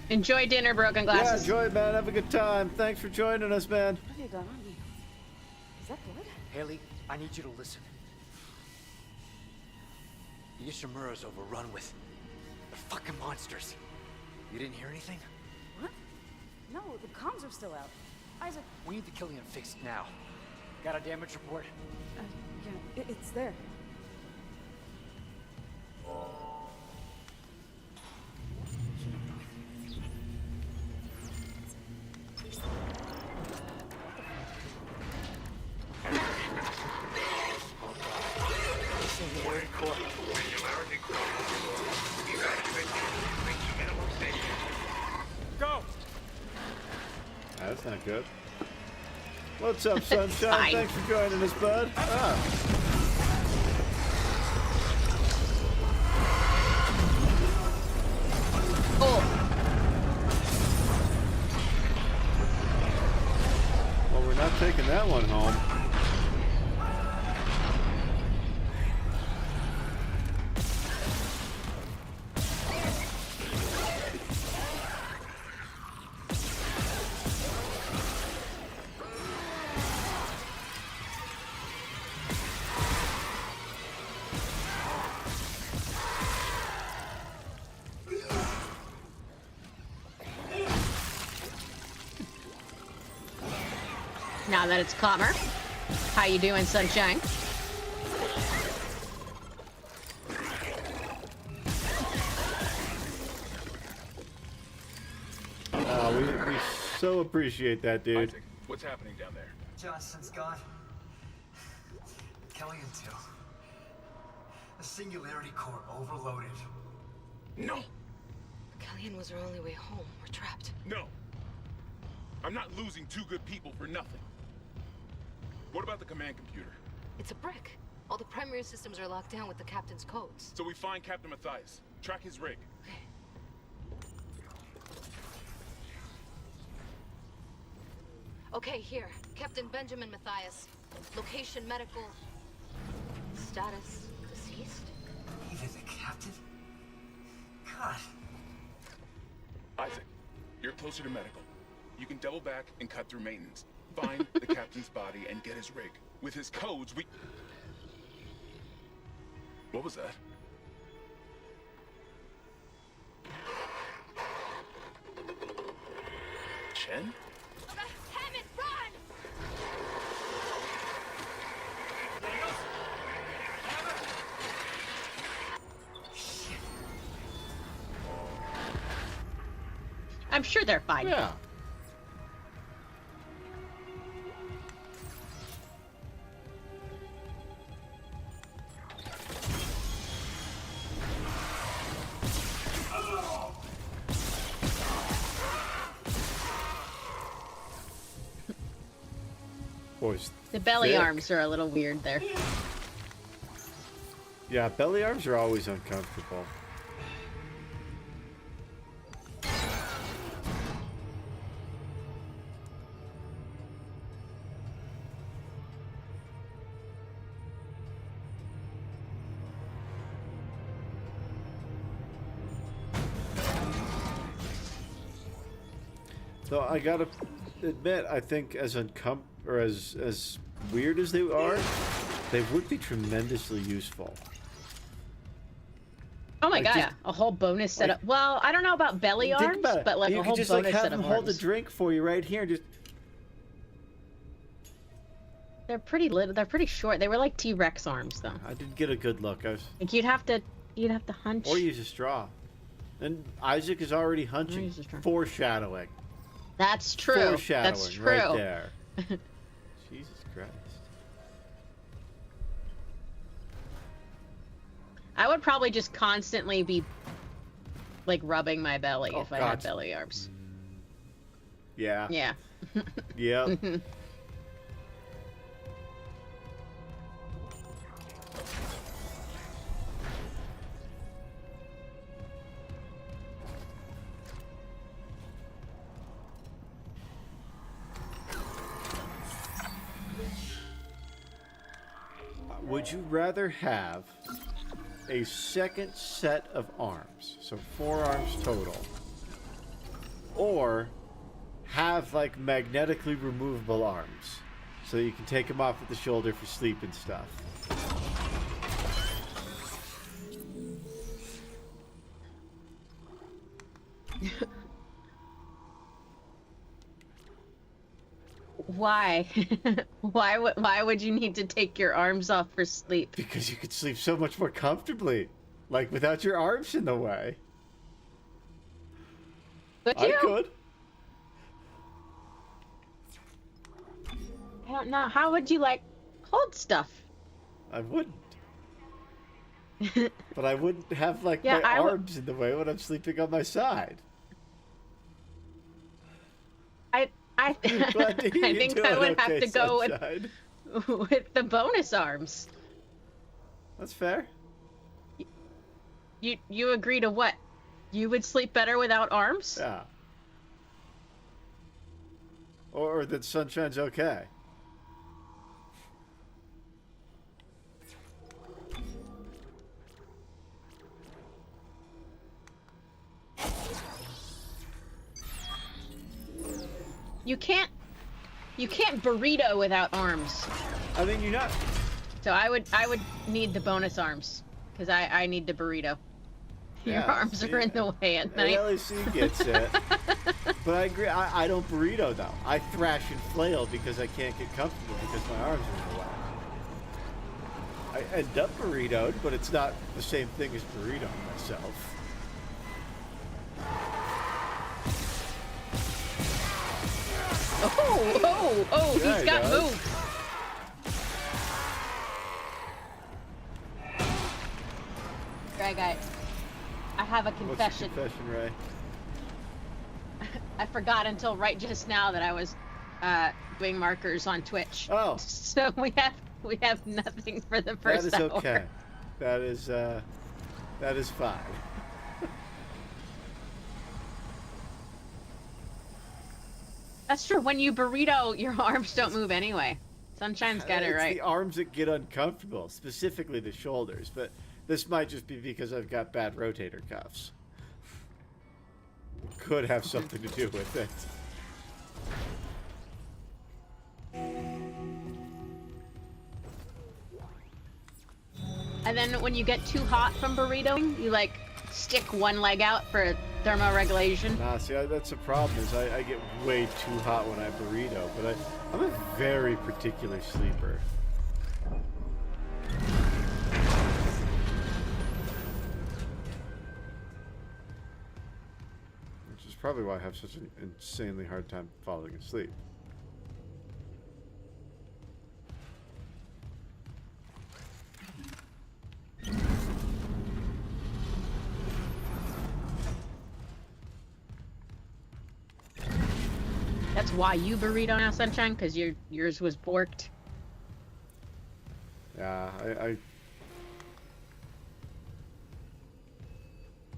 Enjoy dinner, Broken Glasses. Yeah, enjoy it, man. Have a good time. Thanks for joining us, man. What have you got on you? Is that blood? Haley, I need you to listen. The Ishimura's overrun with... They're fucking monsters. You didn't hear anything? What? No, the comms are still out. Isaac... We need the Kellyan fixed now. Got a damage report? Yeah, it's there. Go! That's not good. What's up, Sunshine? Fine. Thanks for joining us, bud. Ah. Oh. Well, we're not taking that one home. Now that it's calmer. How you doing, Sunshine? We so appreciate that, dude. Isaac, what's happening down there? Johnson's gone. Kellyan too. The Singularity Core overloaded. No! Kellyan was our only way home. We're trapped. No! I'm not losing two good people for nothing. What about the command computer? It's a brick. All the primary systems are locked down with the captain's codes. So we find Captain Mathias, track his rig. Okay, here. Captain Benjamin Mathias. Location medical. Status deceased? Even the captain? God. Isaac, you're closer to medical. You can double back and cut through maintenance. Find the captain's body and get his rig. With his codes, we... What was that? Chen? Hammond, run! I'm sure they're fine. Yeah. Boys, The belly thick. arms are a little weird there. Yeah, belly arms are always uncomfortable. So I gotta admit, I think as as weird as they are, they would be tremendously useful. Oh my Like, god, just- yeah. A whole bonus set like- up. Well, I don't know about belly Think arms, about it. but like You a could whole just bonus like have set them of hold a arms. drink for you right here. Just They're pretty little. They're pretty short. They were like T-Rex arms, though. I didn't get a good look. I was, Like you'd have to hunch. or use a straw. And Isaac is already hunching. use a straw. Foreshadowing. That's true. Foreshadowing That's true. right there. Jesus Christ. I would probably just constantly be like rubbing my belly Oh, if I God. had belly arms. Yeah. Yeah. Yep. Would you rather have a second set of arms, so 4 arms total, or have like magnetically removable arms, so you can take them off at the shoulder for sleep and stuff? Why? Why would you need to take your arms off for sleep? Because you could sleep so much more comfortably, like without your arms in the way. Could you? I could. I don't know. How would you like hold stuff? I wouldn't. But I wouldn't have like Yeah, my arms in the way when I'm sleeping on my side. I think I would have to go with the bonus arms. That's fair. You agree to what? You would sleep better without arms? Yeah. Or that Sunshine's okay. You can't burrito without arms. I mean, you're not. So I would need the bonus arms because I need the burrito. Your arms are in the way at night. LAC gets it. But I agree. I don't burrito though. I thrash and flail because I can't get comfortable because my arms are in the way. I end up burritoed, but it's not the same thing as burritoing myself. Oh, Yeah, he's got he does. moves. Greg, I have a confession. What's your confession, Ray? I forgot until right just now that I was doing markers on Twitch. Oh. So we have nothing for the first That is hour. okay. That is fine. That's true. When you burrito, your arms don't move anyway. Sunshine's got it right. It's the arms that get uncomfortable, specifically the shoulders. But this might just be because I've got bad rotator cuffs. Could have something to do with it. And then when you get too hot from burritoing, you like stick one leg out for thermoregulation. Nah, see, that's the problem is I get way too hot when I burrito, but I'm a very particular sleeper. Which is probably why I have such an insanely hard time falling asleep. That's why you burrito now, Sunshine, because yours was borked. Yeah,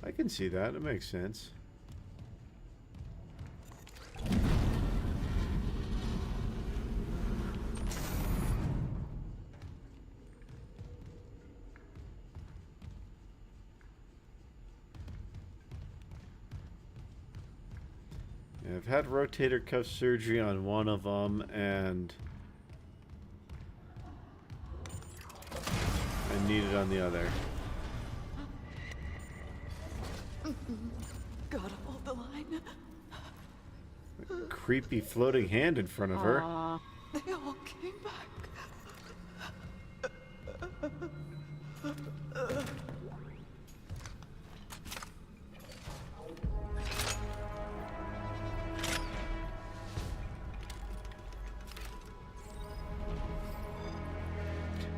I can see that. It makes sense. Yeah, I've had rotator cuff surgery on one of them, and I need it on the other. Gotta hold the line. A creepy floating hand in front of her. Aww. They all came back.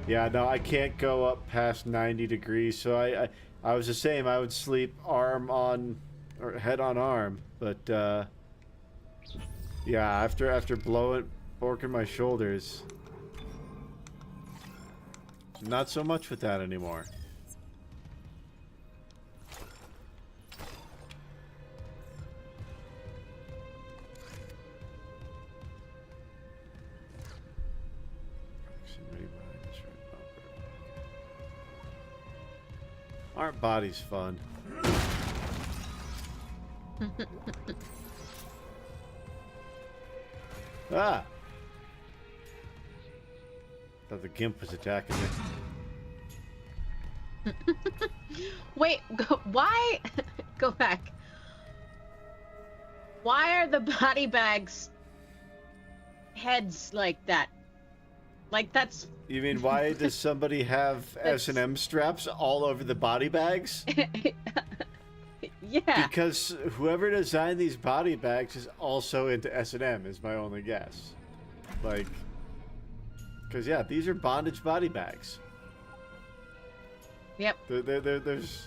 Yeah, no, I can't go up past 90 degrees, so I was the same. I would sleep arm on, or head on arm, but yeah, after borking my shoulders, not so much with that anymore. Aren't bodies fun? Ah! Thought the gimp was attacking me. Wait, why? Go back. Why are the body bags heads like that. Like, that's... You mean, why does somebody have S&M straps all over the body bags? Yeah. Because whoever designed these body bags is also into S&M, is my only guess. Like, because, yeah, these are bondage body bags. Yep. There's...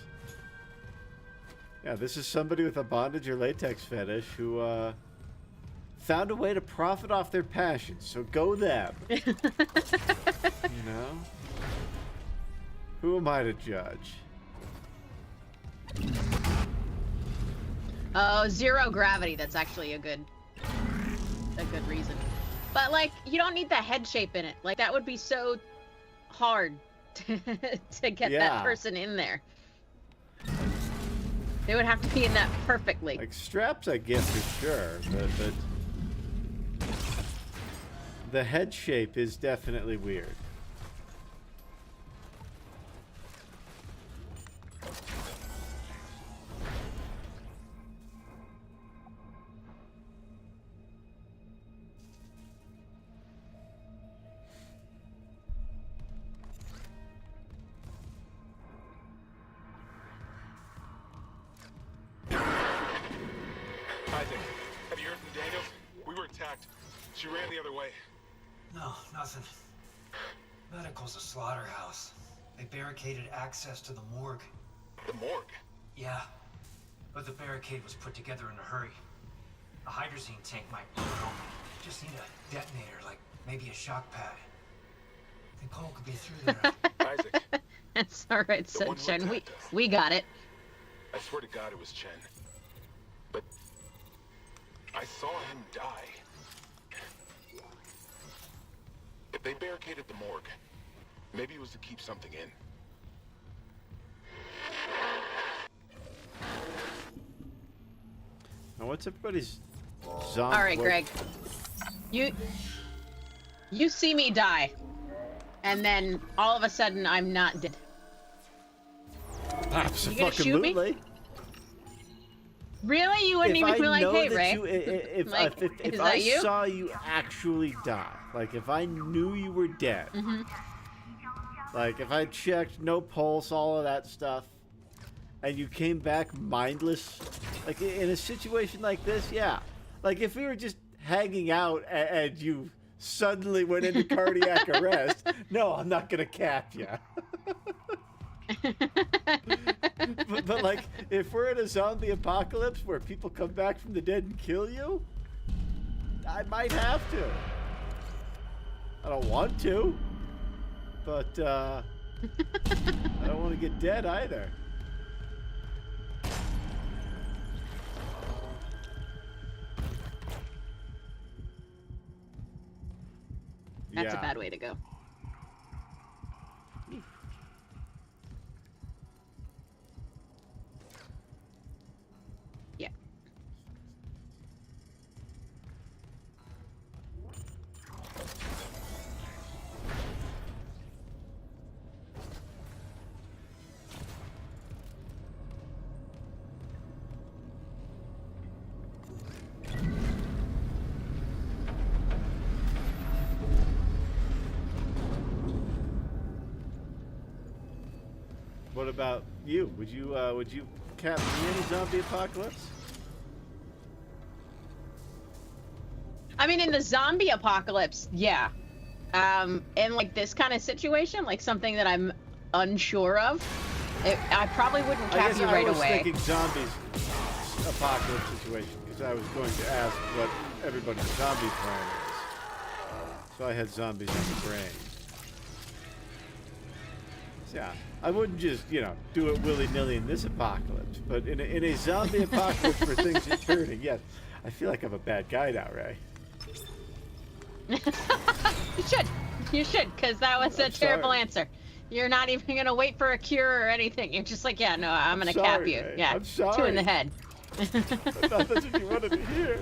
Yeah, this is somebody with a bondage or latex fetish who, found a way to profit off their passion, so go them. You know? Who am I to judge? Oh, zero gravity. That's actually a good reason. But, like, you don't need the head shape in it. Like, that would be so hard to get that person in there. They would have to be in that perfectly. Like, straps I get for sure, but the head shape is definitely weird. Isaac, have you heard from Daniels? We were attacked. She ran the other way. No, nothing. Medical's a slaughterhouse. They barricaded access to the morgue. The morgue? Yeah, but the barricade was put together in a hurry. A hydrazine tank might blow it open. Just need a detonator, like maybe a shock pad. I think Cole could be through there. Isaac. That's alright, Sunshine. We got it. I swear to God it was Chen. But I saw him die. If they barricaded the morgue, maybe it was to keep something in. Now, what's everybody's zombie? All right, Greg. You see me die, and then all of a sudden I'm not dead. You gonna shoot me? Really? You wouldn't even be like, "Hey, Ray." If is I that you? saw you actually die, like if I knew you were dead, like if I checked, no pulse, all of that stuff, and you came back mindless, like in a situation like this, yeah. Like if we were just hanging out and you suddenly went into cardiac arrest, no, I'm not gonna cap you. but like, if we're in a zombie apocalypse where people come back from the dead and kill you, I might have to. I don't want to, but I don't want to get dead either. That's a bad way to go. Yeah. What about you? Would you cap me in a zombie apocalypse? I mean, in the zombie apocalypse, yeah. In like this kind of situation, like something that I'm unsure of, I probably wouldn't cap you right away. I was thinking zombies apocalypse situation because I was going to ask what everybody's zombie plan is. So I had zombies in the brain. So yeah, I wouldn't just, do it willy-nilly in this apocalypse, but in a zombie apocalypse where things are turning, yes. I feel like I'm a bad guy now, Ray. You should, because that was a terrible answer. You're not even gonna wait for a cure or anything. You're just like, yeah, no, I'm gonna cap you. Ray. Yeah, I'm sorry. 2 in the head. I thought that's what you wanted to hear.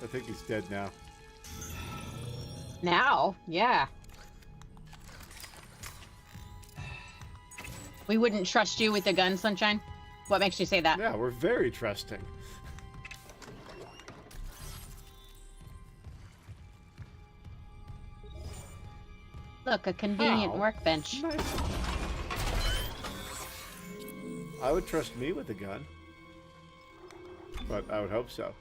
I think he's dead now. Now? Yeah. We wouldn't trust you with the gun, Sunshine? What makes you say that? Yeah, we're very trusting. Look, a convenient How? workbench. Nice. I would trust me with a gun. But I would hope so.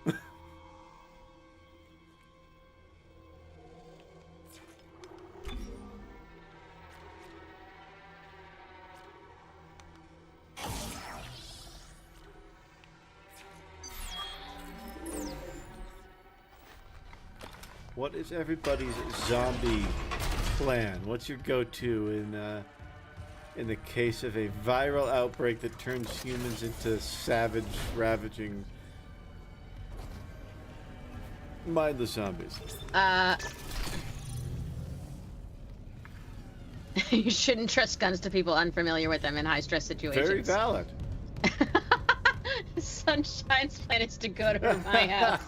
What is everybody's zombie plan? What's your go-to in the case of a viral outbreak that turns humans into savage, ravaging, mindless zombies? You shouldn't trust guns to people unfamiliar with them in high-stress situations. Very valid. Sunshine's plan is to go to my house.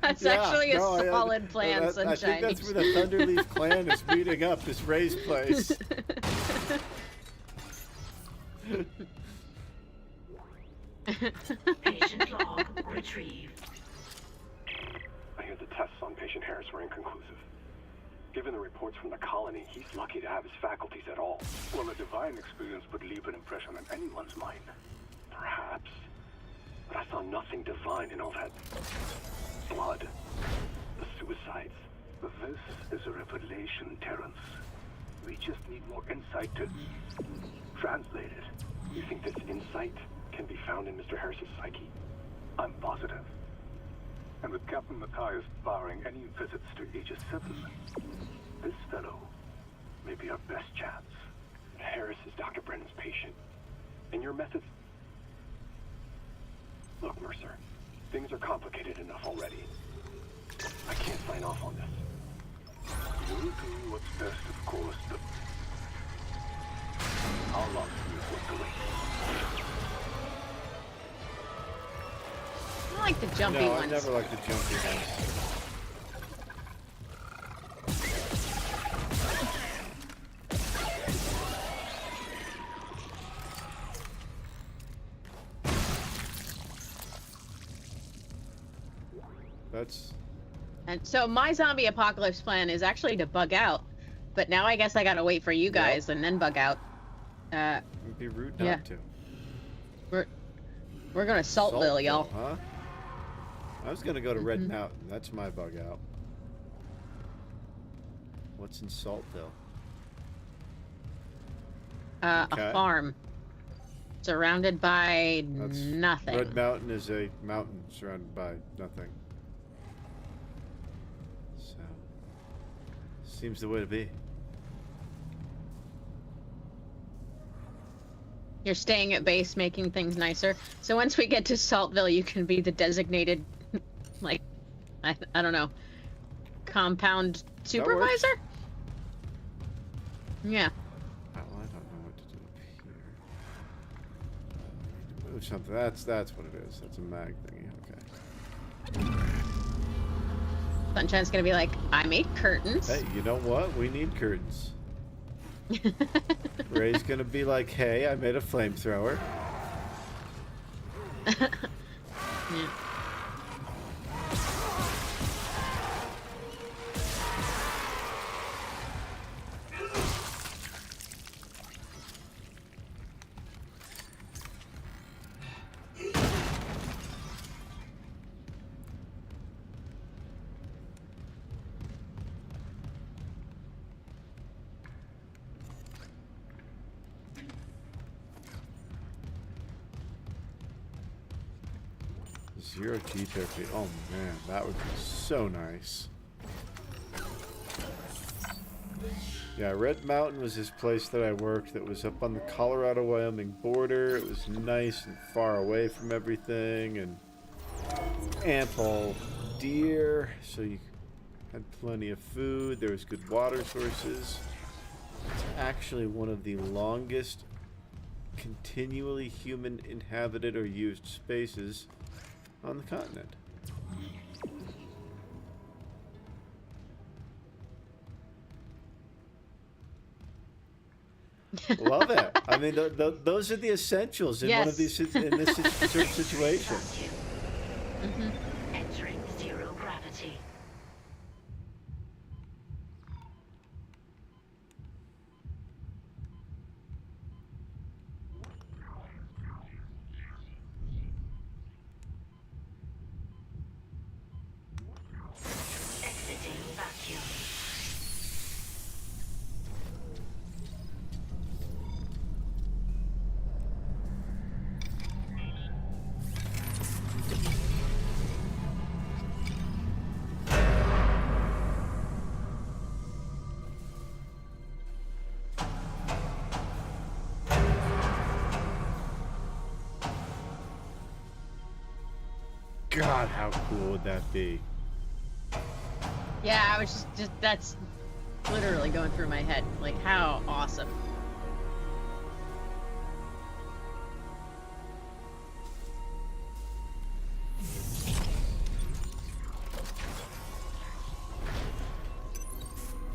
That's actually a solid plan, Sunshine. I think that's where the Thunderleaf clan is meeting up, is Ray's place. Patient log retrieved. I hear the tests on patient Harris were inconclusive. Given the reports from the colony, he's lucky to have his faculties at all. Well, a divine experience would leave an impression on anyone's mind. Perhaps. But I saw nothing divine in all that blood. The suicides. This is a revelation, Terrence. We just need more insight to translate it. You think this insight can be found in Mr. Harris's psyche? I'm positive. And with Captain Matthias barring any visits to Aegis 7, this fellow may be our best chance. Harris is Dr. Brennan's patient. And your methods... Look, Mercer, things are complicated enough already. I can't sign off on this. You'll do what's best, of course, but... How long do you want to wait? I like the jumpy ones. I never liked the jumpy ones. That's... And so my zombie apocalypse plan is actually to bug out, but now I guess I gotta wait for you guys and then bug out. It'd be rude not to. We're going to Saltville, y'all. Huh? I was gonna go to Red Mountain. That's my bug out. What's in Saltville? A farm. Surrounded by nothing. Red Mountain is a mountain surrounded by nothing. So, seems the way to be. You're staying at base, making things nicer. So once we get to Saltville, you can be the designated, like, I don't know, compound supervisor? Yeah. Oh, I don't know what to do up here. Move something. That's what it is. That's a mag thingy. Okay. Sunshine's gonna be like, I made curtains. Hey, you know what? We need curtains. Ray's gonna be like, hey, I made a flamethrower. Yeah. Zero G therapy. Oh man, that would be so nice. Yeah, Red Mountain was this place that I worked that was up on the Colorado-Wyoming border. It was nice and far away from everything and ample deer, so you had plenty of food. There was good water sources. It's actually one of the longest continually human inhabited or used spaces on the continent. Love it. I mean, those are the essentials in one of these in this sort of situation. Entering zero gravity. Exiting vacuum. God, how cool would that be? Yeah, I was just that's literally going through my head. Like, how awesome.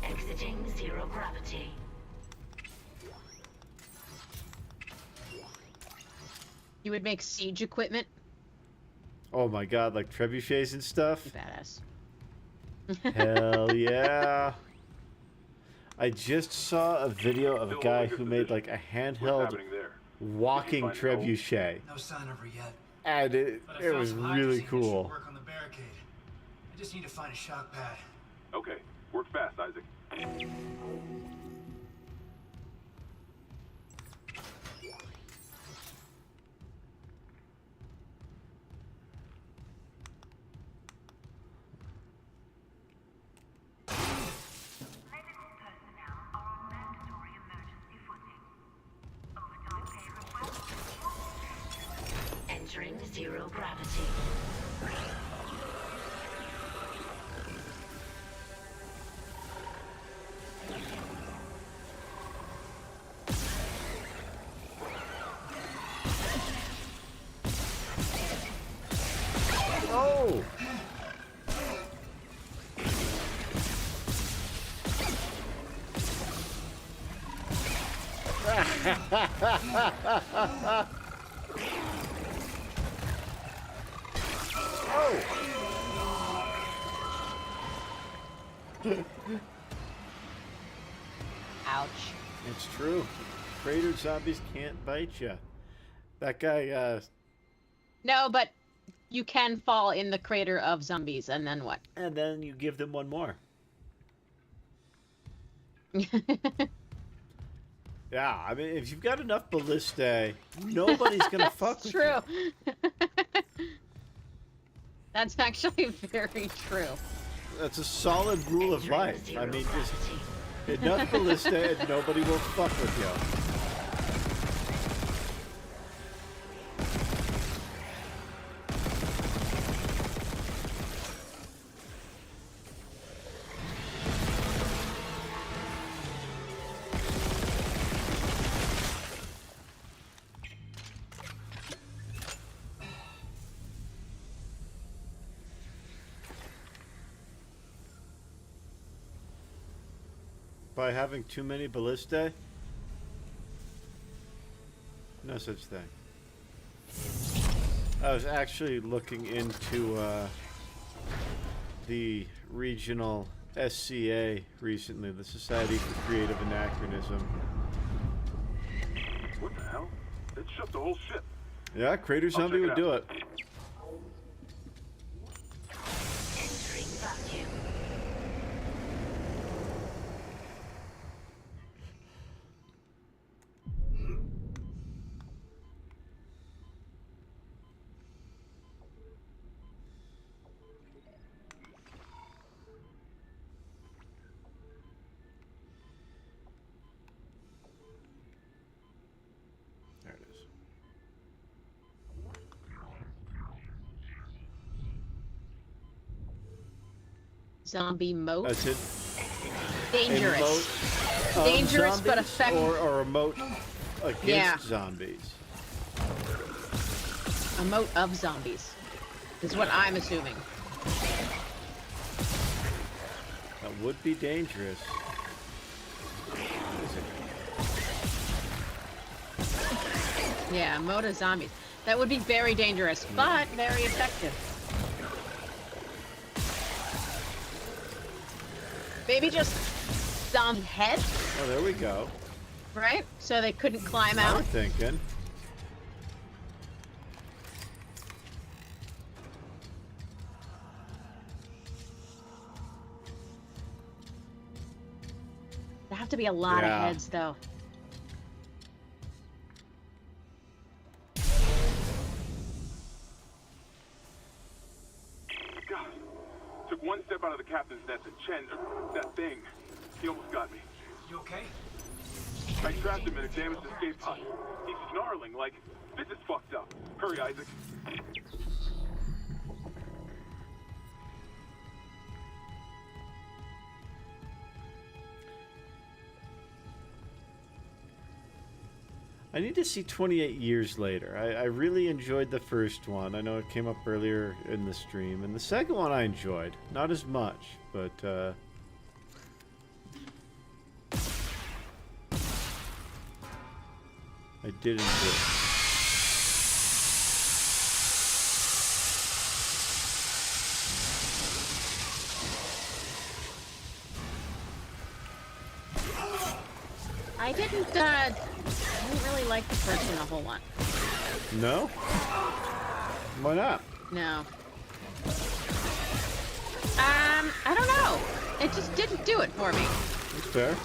Exiting zero gravity. You would make siege equipment? Oh my God, like trebuchets and stuff? Badass. Hell yeah. I just saw a video of a guy who made like a handheld walking trebuchet. No sign of her yet. And it was really cool. Work on the barricade. I just need to find a shock pad. Okay, work fast, Isaac. Entering zero gravity. Oh! Ouch. It's true. Crater zombies can't bite you. That guy, No, but you can fall in the crater of zombies, and then what? and then you give them one more. Yeah, I mean, if you've got enough ballistae, nobody's gonna fuck with True. you. That's actually very true. That's a solid rule of life. I mean, just enough ballistae and nobody will fuck with you. By having too many ballistae? No such thing. I was actually looking into the regional SCA recently, the Society for Creative Anachronism. What the hell? It shut the whole ship. Yeah, Crater Zombie would do it. Entering vacuum. There it is. Zombie moat. That's it. Dangerous. A moat Dangerous, but zombies effective. or a moat against zombies. A moat of zombies. is what I'm assuming. That would be dangerous. Yeah, Moda zombies. That would be very dangerous, but very effective. Maybe just zombie head. Oh, there we go. Right? So they couldn't climb out. I'm thinking. There have to be a lot of heads, though. God, took one step out of the captain's nest and Chen, that thing, he almost got me. You okay? I trapped him in a damaged escape pod. He's snarling like, this is fucked up. Hurry, Isaac. I need to see 28 years later. I really enjoyed the first one. I know it came up earlier in the stream. And the second one I enjoyed. Not as much, but... I did enjoy it. I didn't really like the first one a whole lot. No? Why not? No. I don't know. It just didn't do it for me. That's fair.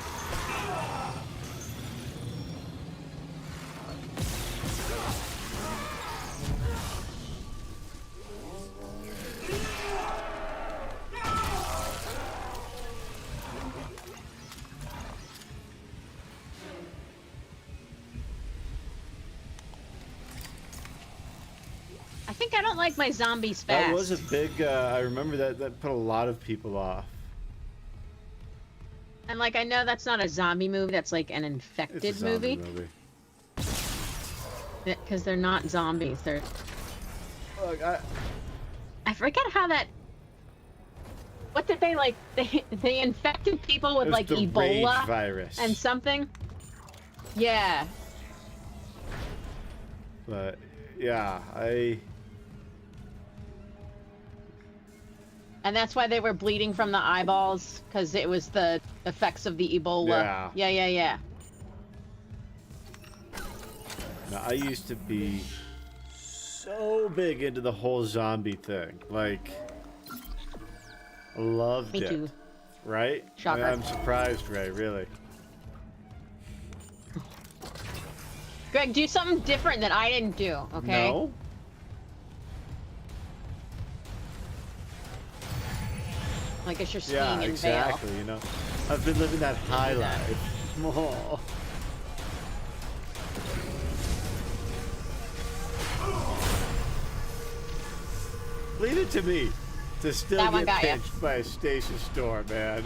I think I don't like my zombies fast. That was a big, I remember that put a lot of people off. And like, I know that's not a zombie movie, that's like an infected It's a zombie movie. Because they're not zombies, they're... Look, I forget how that... What did they like? They infected people with like the Ebola rage virus. and something? Yeah. But, yeah, And that's why they were bleeding from the eyeballs, because it was the effects of the Ebola. Yeah. Now, I used to be so big into the whole zombie thing. Like, loved it. Me too. Right? Shocker. I'm surprised, Ray, really. Greg, do something different that I didn't do, okay? No? Like it's your skiing Yeah, in exactly, Vail. you know. I've been living that high life. Oh. Leave it to me to still That one get got ya. pinched by a station store, man.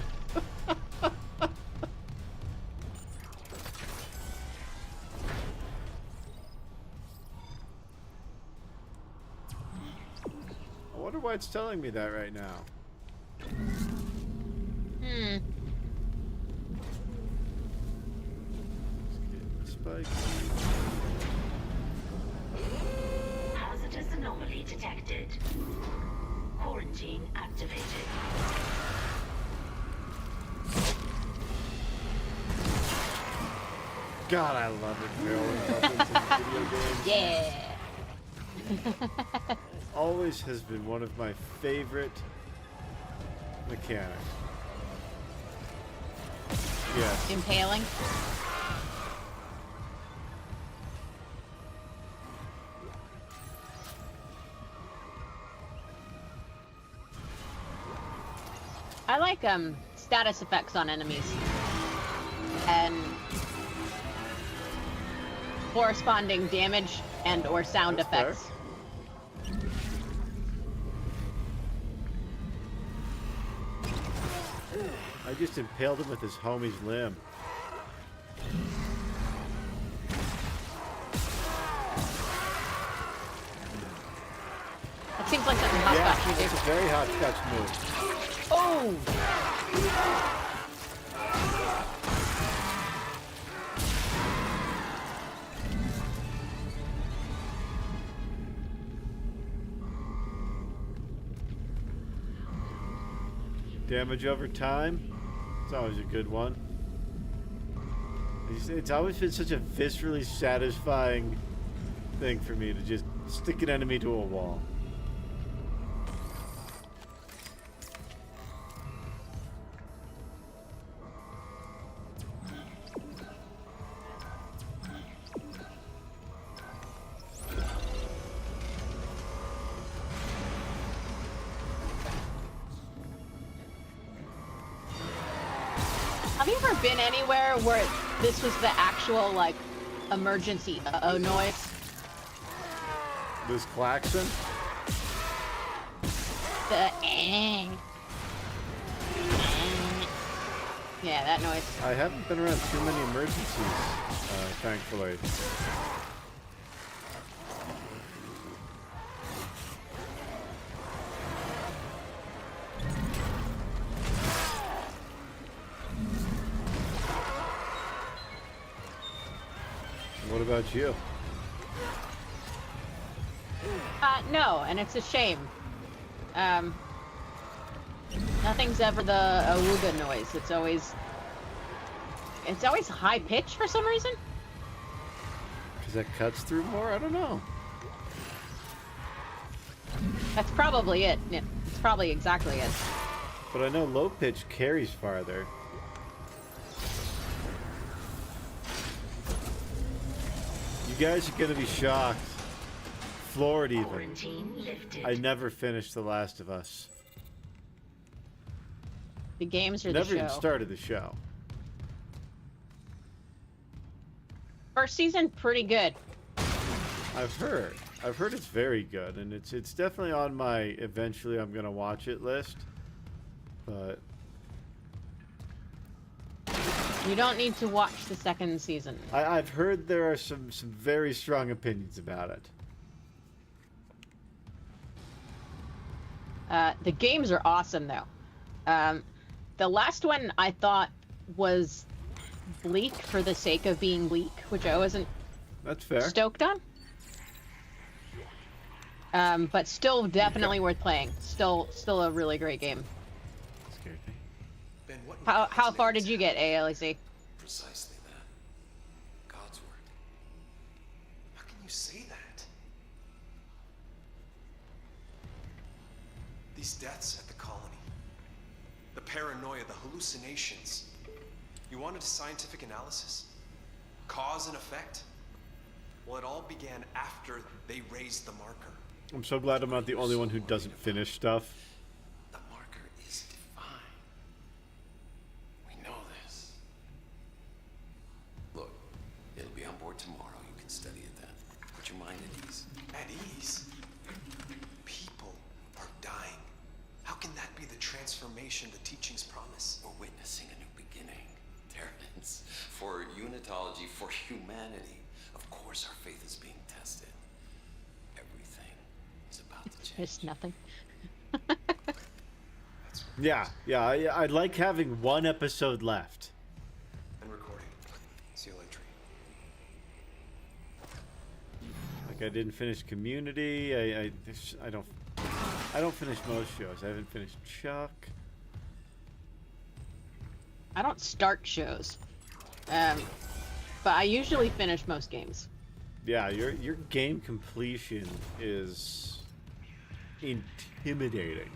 I wonder why it's telling me that right now. Hazardous anomaly detected. Quarantine activated. God, I love it, Phil. Yeah. Always has been one of my favorite mechanics. Yes. Impaling. I like status effects on enemies and corresponding damage and or sound effects. I just impaled him with his homie's limb. That's That seems like something Hopscotch would do. It's a very Hopscotch move. Oh! Damage over time. It's always a good one. It's always been such a viscerally satisfying thing for me to just stick an enemy to a wall. Have you ever been anywhere where this was the actual, like, emergency uh-oh noise? This klaxon? The yeah, that noise. I haven't been around too many emergencies, thankfully. What about you? No, and it's a shame. Nothing's ever the awooga noise. It's always high pitched for some reason. Because that cuts through more? I don't know. That's probably it. Yeah, it's probably exactly it. But I know low pitch carries farther. You guys are gonna be shocked. Floored even. I never finished The Last of Us. The games or the Never show? even started the show. First season, pretty good. I've heard it's very good, and it's definitely on my eventually I'm gonna watch it list. But You don't need to watch the second season. I've heard there are some very strong opinions about it. The games are awesome, though. The last one I thought was bleak for the sake of being bleak, which I wasn't That's fair. stoked on. But still definitely worth playing. Still a really great game. Scared me. Ben, what How far did you get, ALEC? Precisely that. God's word. How can you say that? These deaths at the colony. The paranoia, the hallucinations. You wanted a scientific analysis? Cause and effect? Well, it all began after they raised the marker. I'm so glad I'm not the only one who doesn't finish stuff. The marker is divine. We know this. Look, it'll be on board tomorrow. You can study it then. Put your mind at ease. At ease? People are dying. How can that be the transformation the teachings promise? We're witnessing a new beginning, Terrence. For unitology, for humanity. Of course our faith is being tested. Everything is about to change. There's nothing. Yeah, I like having one episode left. And recording. See you later. Like I didn't finish Community. I don't finish most shows. I haven't finished Chuck. I don't start shows. But I usually finish most games. Yeah, your game completion is intimidating.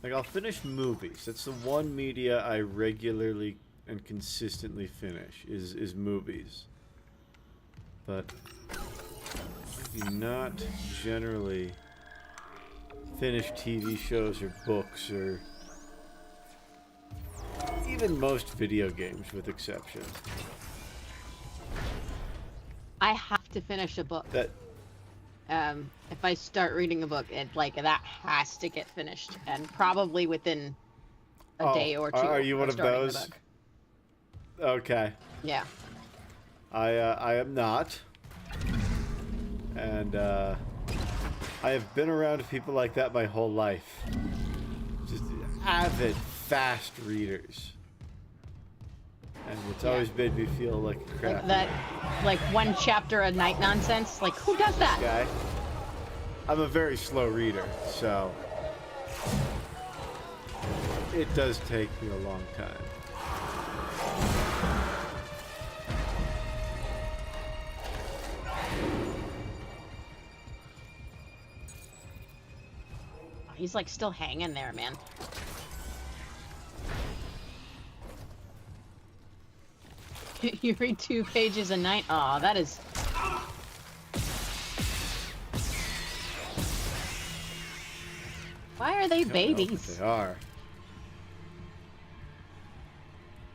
Like, I'll finish movies. That's the one media I regularly and consistently finish, is movies. But I do not generally finish TV shows or books or even most video games, with exception. I have to finish a book. if I start reading a book, that has to get finished, and probably within a day or two. Are you one of those? Okay. Yeah. I am not, and I have been around people like that my whole life. Just avid, fast readers. And it's always made me feel like crap. Like that, like one chapter a night nonsense. Like, who does that? Okay. I'm a very slow reader, so it does take me a long time. He's like still hanging there, man. You read 2 pages a night? Aw, that is... Why are they babies? They are.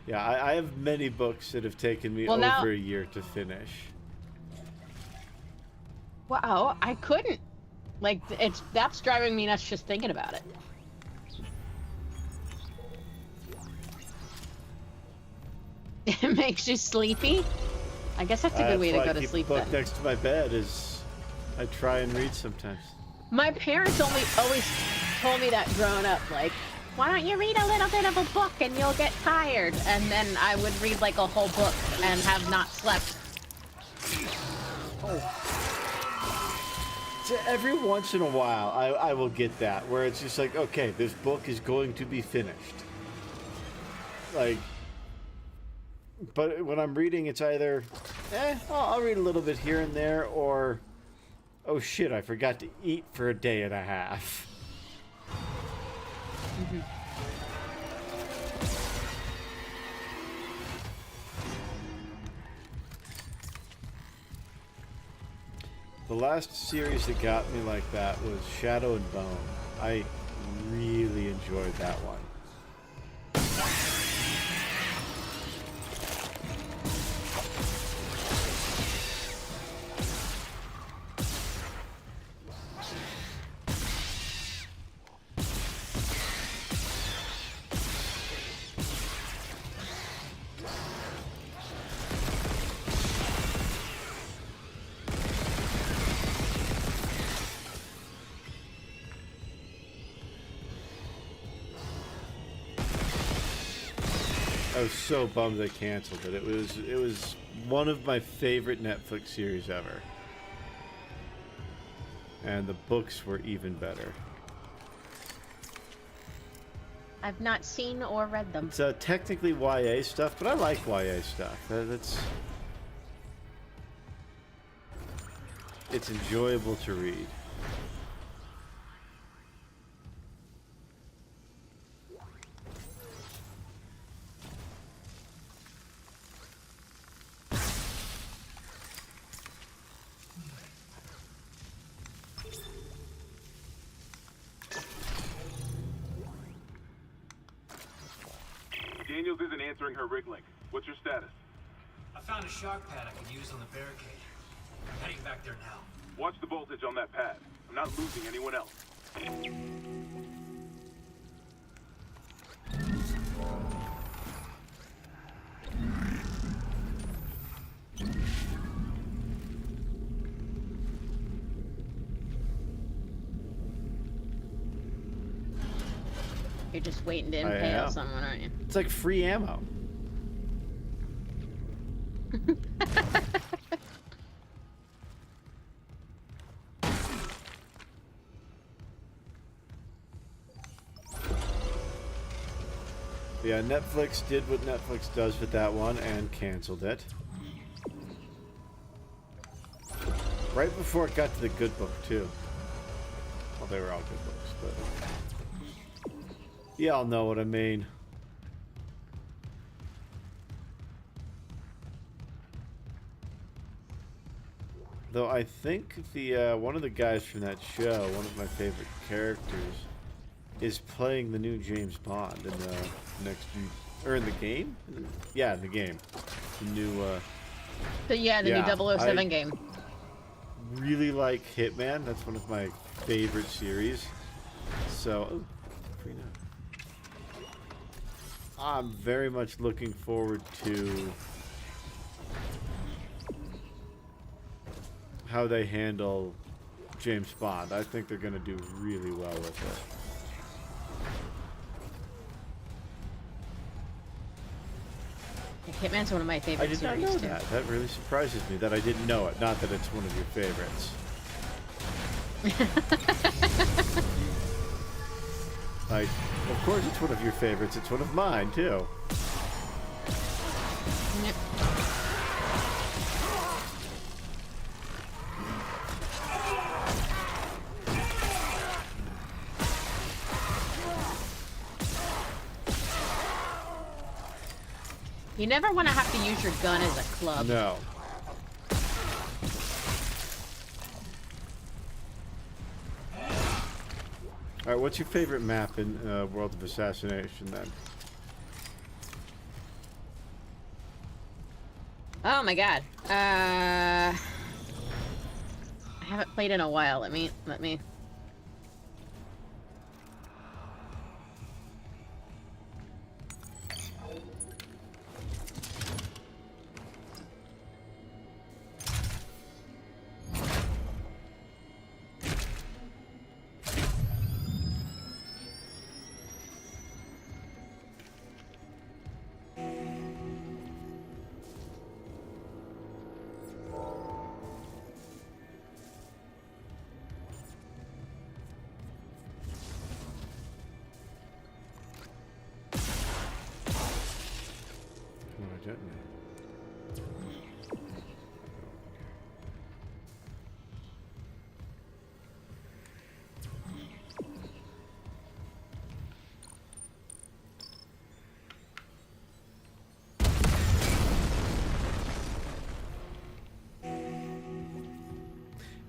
Yeah, I have many books that have taken me over a year to finish. Wow, I couldn't. Like, that's driving me nuts just thinking about it. It makes you sleepy? I guess that's a good way to go to sleep then. The book next to my bed is... I try and read sometimes. My parents always told me that growing up, like, why don't you read a little bit of a book and you'll get tired? And then I would read like a whole book and have not slept. So every once in a while, I will get that, where it's just like, okay, this book is going to be finished. Like... But when I'm reading, it's either, I'll read a little bit here and there, or, oh shit, I forgot to eat for a day and a half. Mm-hmm. The last series that got me like that was Shadow and Bone. I really enjoyed that one. I was so bummed they canceled it. It was one of my favorite Netflix series ever. And the books were even better. I've not seen or read them. It's technically YA stuff, but I like YA stuff. It's enjoyable to read. Daniels isn't answering her rig link. What's your status? I found a shock pad I can use on the barricade. I'm heading back there now. Watch the voltage on that pad. I'm not losing anyone else. You're just waiting to impale someone, aren't you? It's like free ammo. Yeah, Netflix did what Netflix does with that one and canceled it. Right before it got to the good book, too. Well, they were all good books, but... Y'all know what I mean. Though I think the one of the guys from that show, one of my favorite characters, is playing the new James Bond in the next or in the game? Yeah, in the game. The new new 007 game. really like Hitman. That's one of my favorite series. So, oh, free now. I'm very much looking forward to how they handle James Bond. I think they're going to do really well with it. Hitman's one of my favorite series, I did not know too. that. That really surprises me that I didn't know it. Not that it's one of your favorites. Like, of course it's one of your favorites. It's one of mine, too. Yep. You never want to have to use your gun as a club. No. Alright, what's your favorite map in World of Assassination, then? Oh my god. I haven't played in a while. Let me...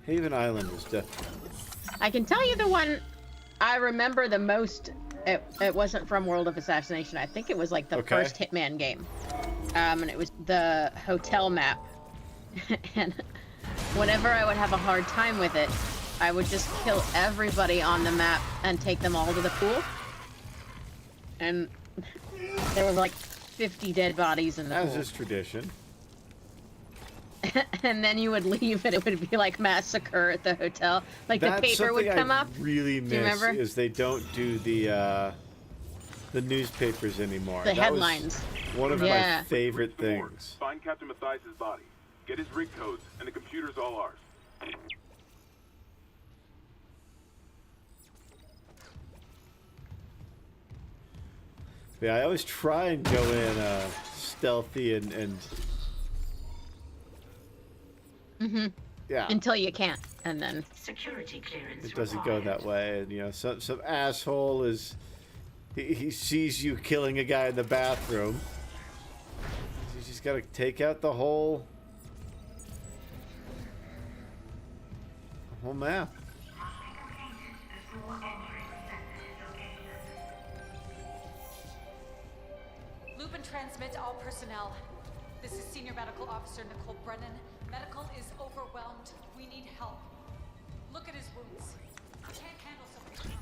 Haven Island was definitely... I can tell you the one I remember the most. It wasn't from World of Assassination. I think it was like the first Hitman game. And it was the hotel map. And whenever I would have a hard time with it, I would just kill everybody on the map and take them all to the pool. And there was like 50 dead bodies in the pool. As is tradition. And then you would leave and it would be like massacre at the hotel. Like That's the paper would come up. Really Do you miss remember? is they don't do the newspapers anymore. The That headlines. was one of my favorite things. Find Captain Mathias' body. Get his rig codes, and the computer's all ours. Yeah, I always try and go in stealthy and yeah. Until you can't, and then security clearance It doesn't go that way, and you know, some asshole is he sees you killing a guy in the bathroom. You just gotta take out the whole map. Loop and transmit all personnel. This is Senior Medical Officer Nicole Brennan. Medical is overwhelmed. We need help. Look at his wounds. We can't handle something.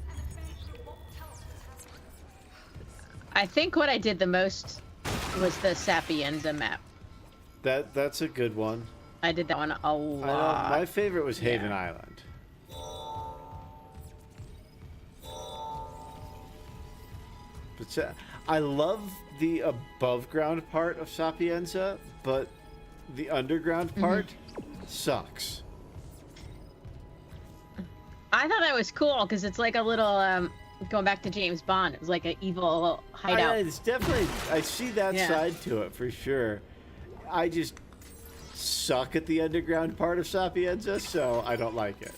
And the fan won't tell us what's happening. I think what I did the most was the Sapienza map. That's a good one. I did that one a lot. My favorite was Haven Island. But I love the above ground part of Sapienza, but the underground part sucks. I thought that was cool because it's like a little going back to James Bond. It was like an evil hideout. It's definitely, I see that Yeah. side to it for sure. I just suck at the underground part of Sapienza, so I don't like it.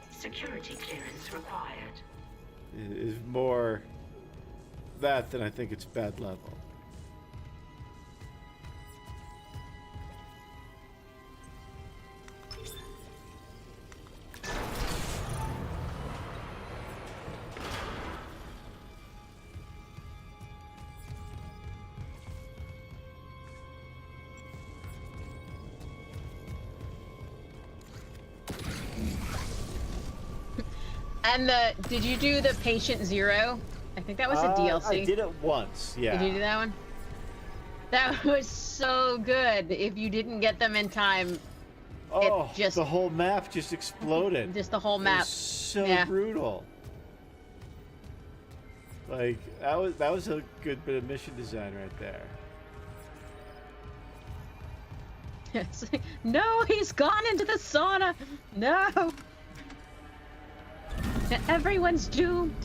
Security clearance required. It is more that than I think it's bad level. And did you do the Patient Zero? I think that was a DLC. I did it once, yeah. Did you do that one? That was so good. If you didn't get them in time, oh, the whole map just exploded. Just the whole map. It was so brutal. Like that was a good bit of mission design right there. It's like, no, he's gone into the sauna. No. Everyone's doomed.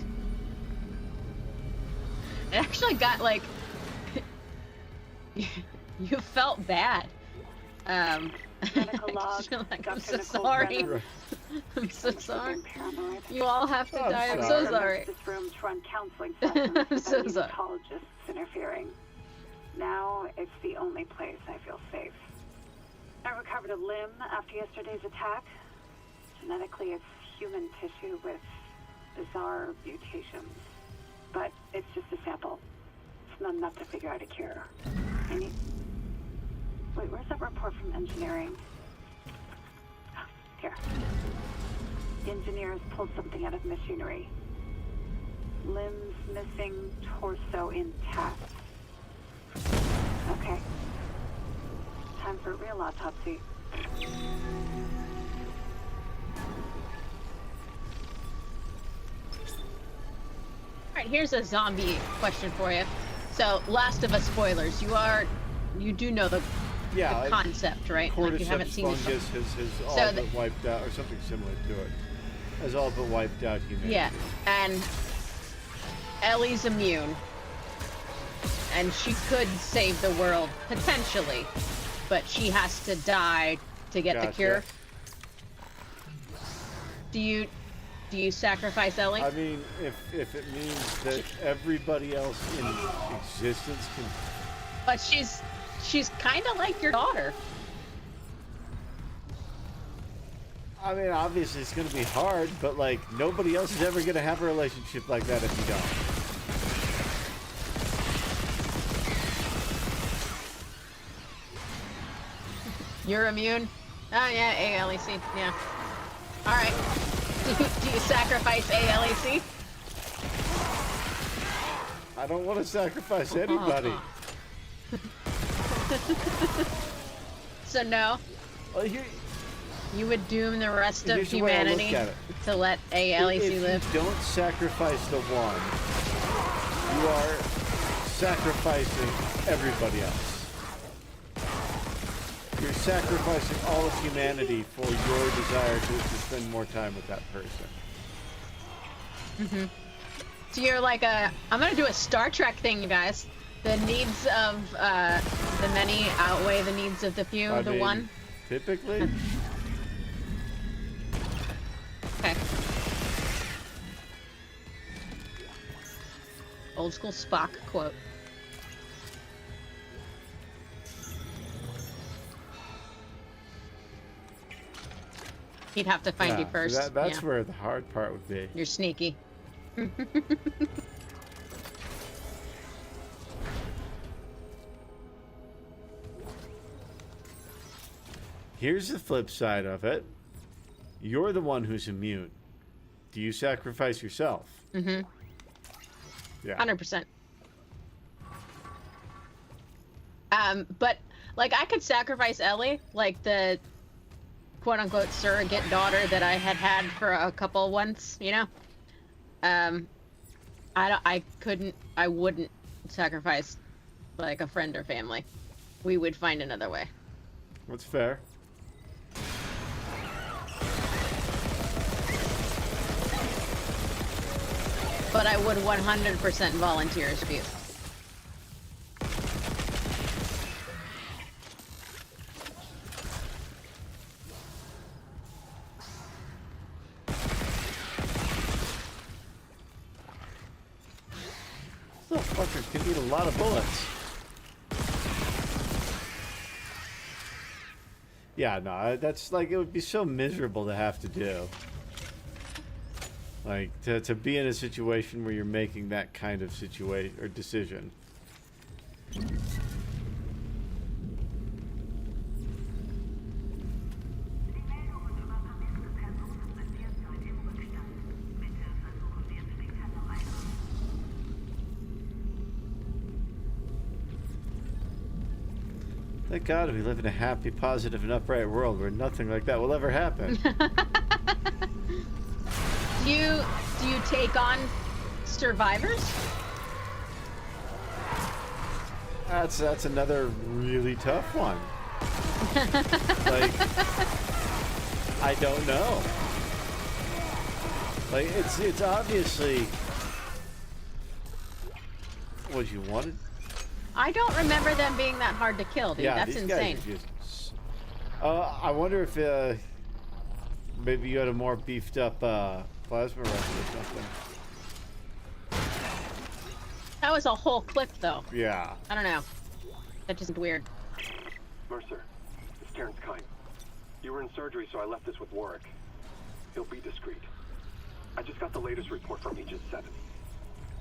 It actually got like you felt bad. Medical log. Like, I'm Dr. so Nicole sorry. Brennan. I'm so sorry. Paranoid. You all have to die. I'm so I sorry. This room to run counseling sessions I'm so without sorry. hematologists interfering. Now it's the only place I feel safe. I recovered a limb after yesterday's attack. Genetically, it's human tissue with bizarre mutations. But it's just a sample. It's not enough to figure out a cure. Wait, where's that report from engineering? Here. The engineers pulled something out of machinery. Limbs missing, torso intact. Okay. Time for a real autopsy. Alright, here's a zombie question for you. So, Last of Us spoilers. You do know the concept, right? Like you haven't seen fungus has all so but wiped out, or something similar to it. Has all but wiped out humanity. Yeah, and Ellie's immune. And she could save the world, potentially. But she has to die to get the cure. Do you sacrifice Ellie? I mean, if it means that everybody else in existence can... But she's kind of like your daughter. I mean, obviously it's going to be hard, but like nobody else is ever going to have a relationship like that if you don't. You're immune? Oh yeah, ALEC, yeah. Alright. Do you sacrifice ALEC? I don't want to sacrifice anybody. So no? Well, you would doom the rest of here's the way I look humanity at it. to let ALEC live? If you don't sacrifice the one, you are sacrificing everybody else. You're sacrificing all of humanity for your desire to spend more time with that person. Mm-hmm. So you're like I'm gonna do a Star Trek thing, you guys. The needs of the many outweigh the needs of the few, I the mean, one? Typically. Okay. Old school Spock quote. He'd have to find you first. So that's where the hard part would be. You're sneaky. Here's the flip side of it. You're the one who's immune. Do you sacrifice yourself? Mm-hmm. Yeah. 100%. But like I could sacrifice Ellie, like the quote-unquote surrogate daughter that I had for a couple once, you know? I wouldn't sacrifice like a friend or family. We would find another way. That's fair. But I would 100% volunteer as you. This fucker can eat a lot of bullets. Yeah, no, that's like, it would be so miserable to have to do. Like, to be in a situation where you're making that kind of situation or decision. Thank God we live in a happy, positive, and upright world where nothing like that will ever happen. Do you take on survivors? That's another really tough one. Like, I don't know. Like, it's obviously what you wanted. I don't remember them being that hard to kill, dude. Yeah, That's these insane. guys are just... I wonder if maybe you had a more beefed up plasma rifle or something. That was a whole clip, though. Yeah. I don't know. That just weird. Mercer, it's Terrence Kine. You were in surgery, so I left this with Warwick. He'll be discreet. I just got the latest report from Aegis 7.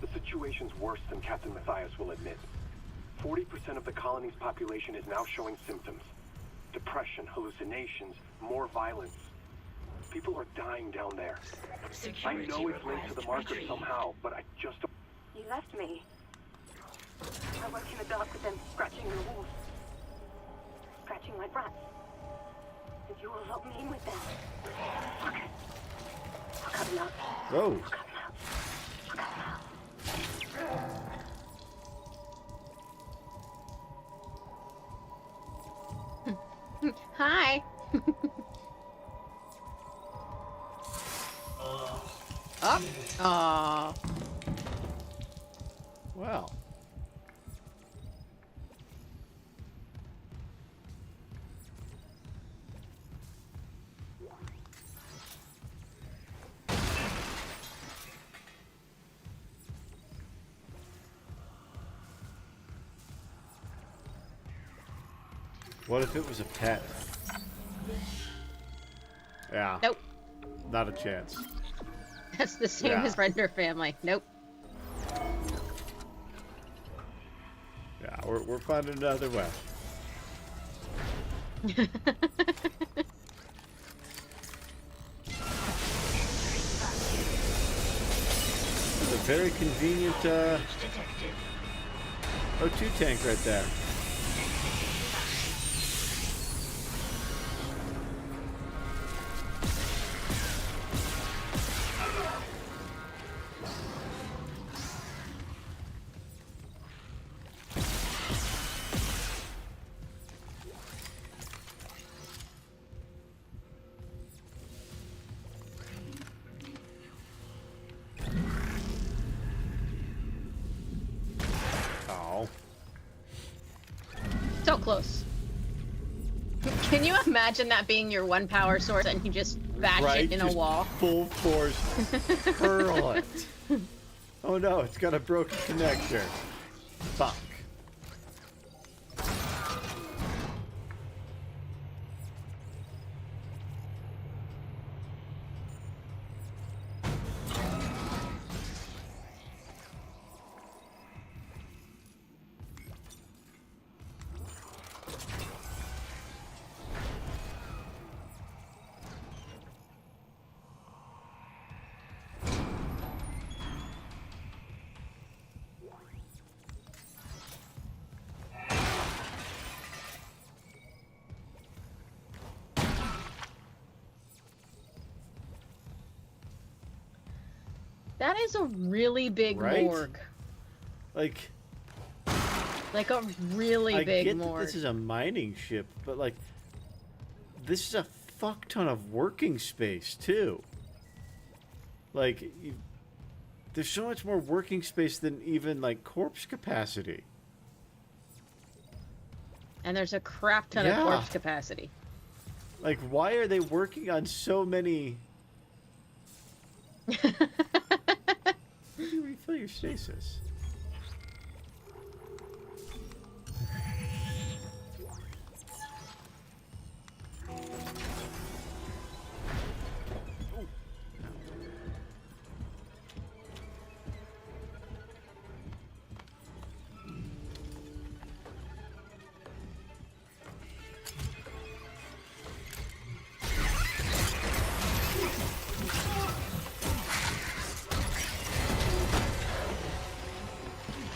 The situation's worse than Captain Matthias will admit. 40% of the colony's population is now showing symptoms. Depression, hallucinations, more violence. People are dying down there. I know it's linked to the marker somehow, but I just don't... You left me. I worked in the dark with them, scratching the walls. Scratching like rats. And you will help me in with them. Fuck it. I'll cut them out. Whoa. I'll cut them out. I'll cut them out. Hi. Up. Aww. Wow. What if it was a pet? Yeah. Nope. Not a chance. That's the same Yeah. as Render family. Nope. Yeah, we're finding another way. It's a very convenient O2 tank right there. So close. Can you imagine that being your one power source and you just bash it in a wall? Full force hurl it. Oh no, it's got a broken connector. Fuck. That is a really big Right? morgue. Like a really I big get morgue. that this is a mining ship, but like this is a fuck ton of working space too. Like there's so much more working space than even like corpse capacity. And there's a crap ton of Yeah. corpse capacity. Like why are they working on so many? How do you refill your stasis?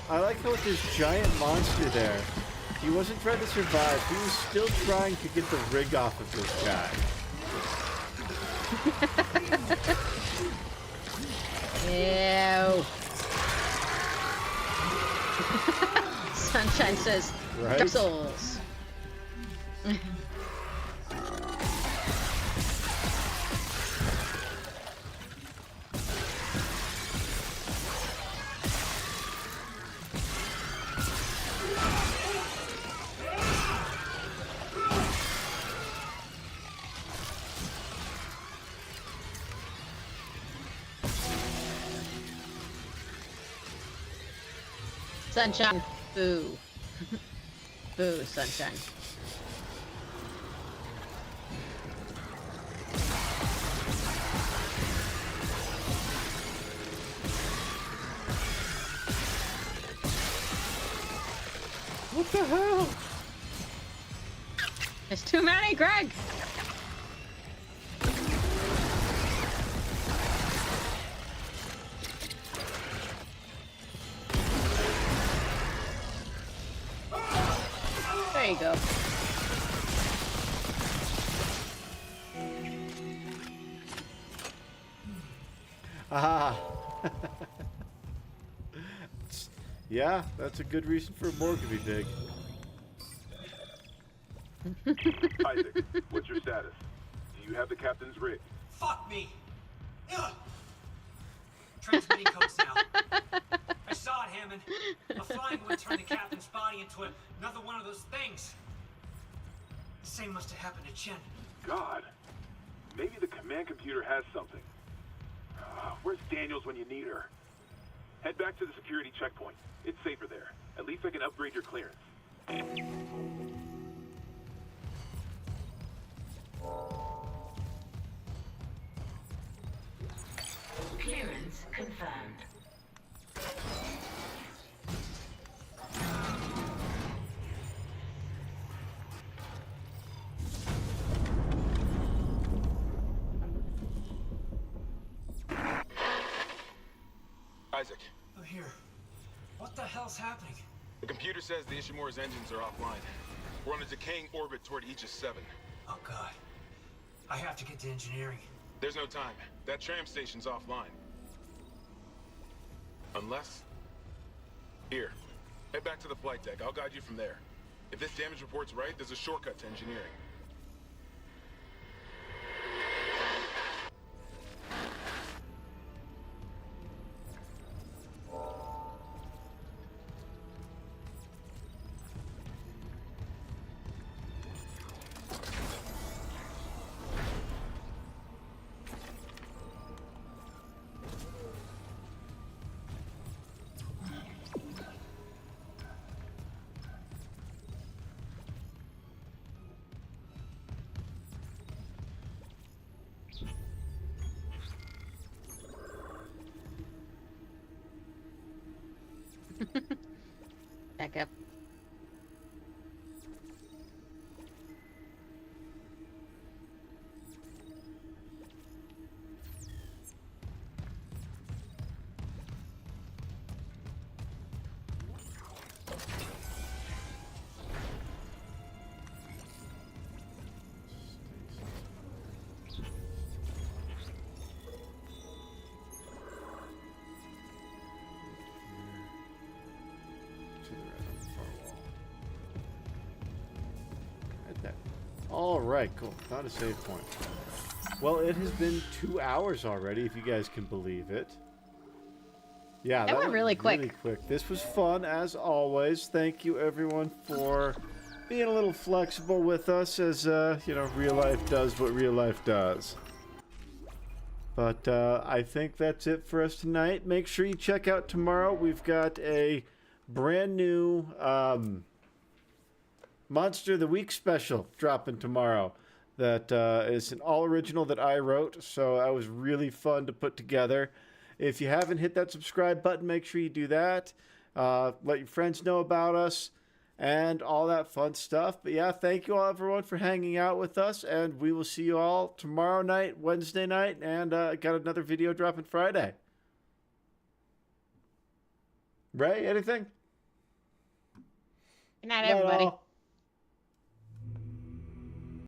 I like how with this giant monster there, He wasn't trying to survive. He was still trying to get the rig off of this guy. Ew. Sunshine says, Right? Dark Souls. Sunshine. Boo. Boo, Sunshine. What the hell? There's too many, Greg! There you go. Ah. Yeah, that's a good reason for a morgue to be big. Isaac, what's your status? Do you have the captain's rig? Fuck me! Ugh. Transmitting codes now. I saw it, Hammond. A flying one turned the captain's body into another one of those things. The same must have happened to Chen. God. Maybe the command computer has something. Where's Daniels when you need her? Head back to the security checkpoint. It's safer there. At least I can upgrade your clearance. Clearance confirmed. Isaac, I'm here. What the hell's happening? the computer says the Ishimura's engines are offline. We're on a decaying orbit toward Aegis 7. Oh god. I have to get to engineering. There's no time. That tram station's offline. Unless... Here. Head back to the flight deck. I'll guide you from there. If this damage report's right, there's a shortcut to engineering. Back up. All right, cool. Not a save point. Well, it has been 2 hours already, if you guys can believe it. Yeah, that went really quick. Really quick. This was fun, as always. Thank you, everyone, for being a little flexible with us, as you know, real life does what real life does. But I think that's it for us tonight. Make sure you check out tomorrow. We've got a brand new Monster of the Week special dropping tomorrow. That is an all original that I wrote, so that was really fun to put together. If you haven't hit that subscribe button, make sure you do that. Let your friends know about us and all that fun stuff. But yeah, thank you all, everyone, for hanging out with us, and we will see you all tomorrow night, Wednesday night, and got another video dropping Friday. Ray, anything? Good night, everybody. all.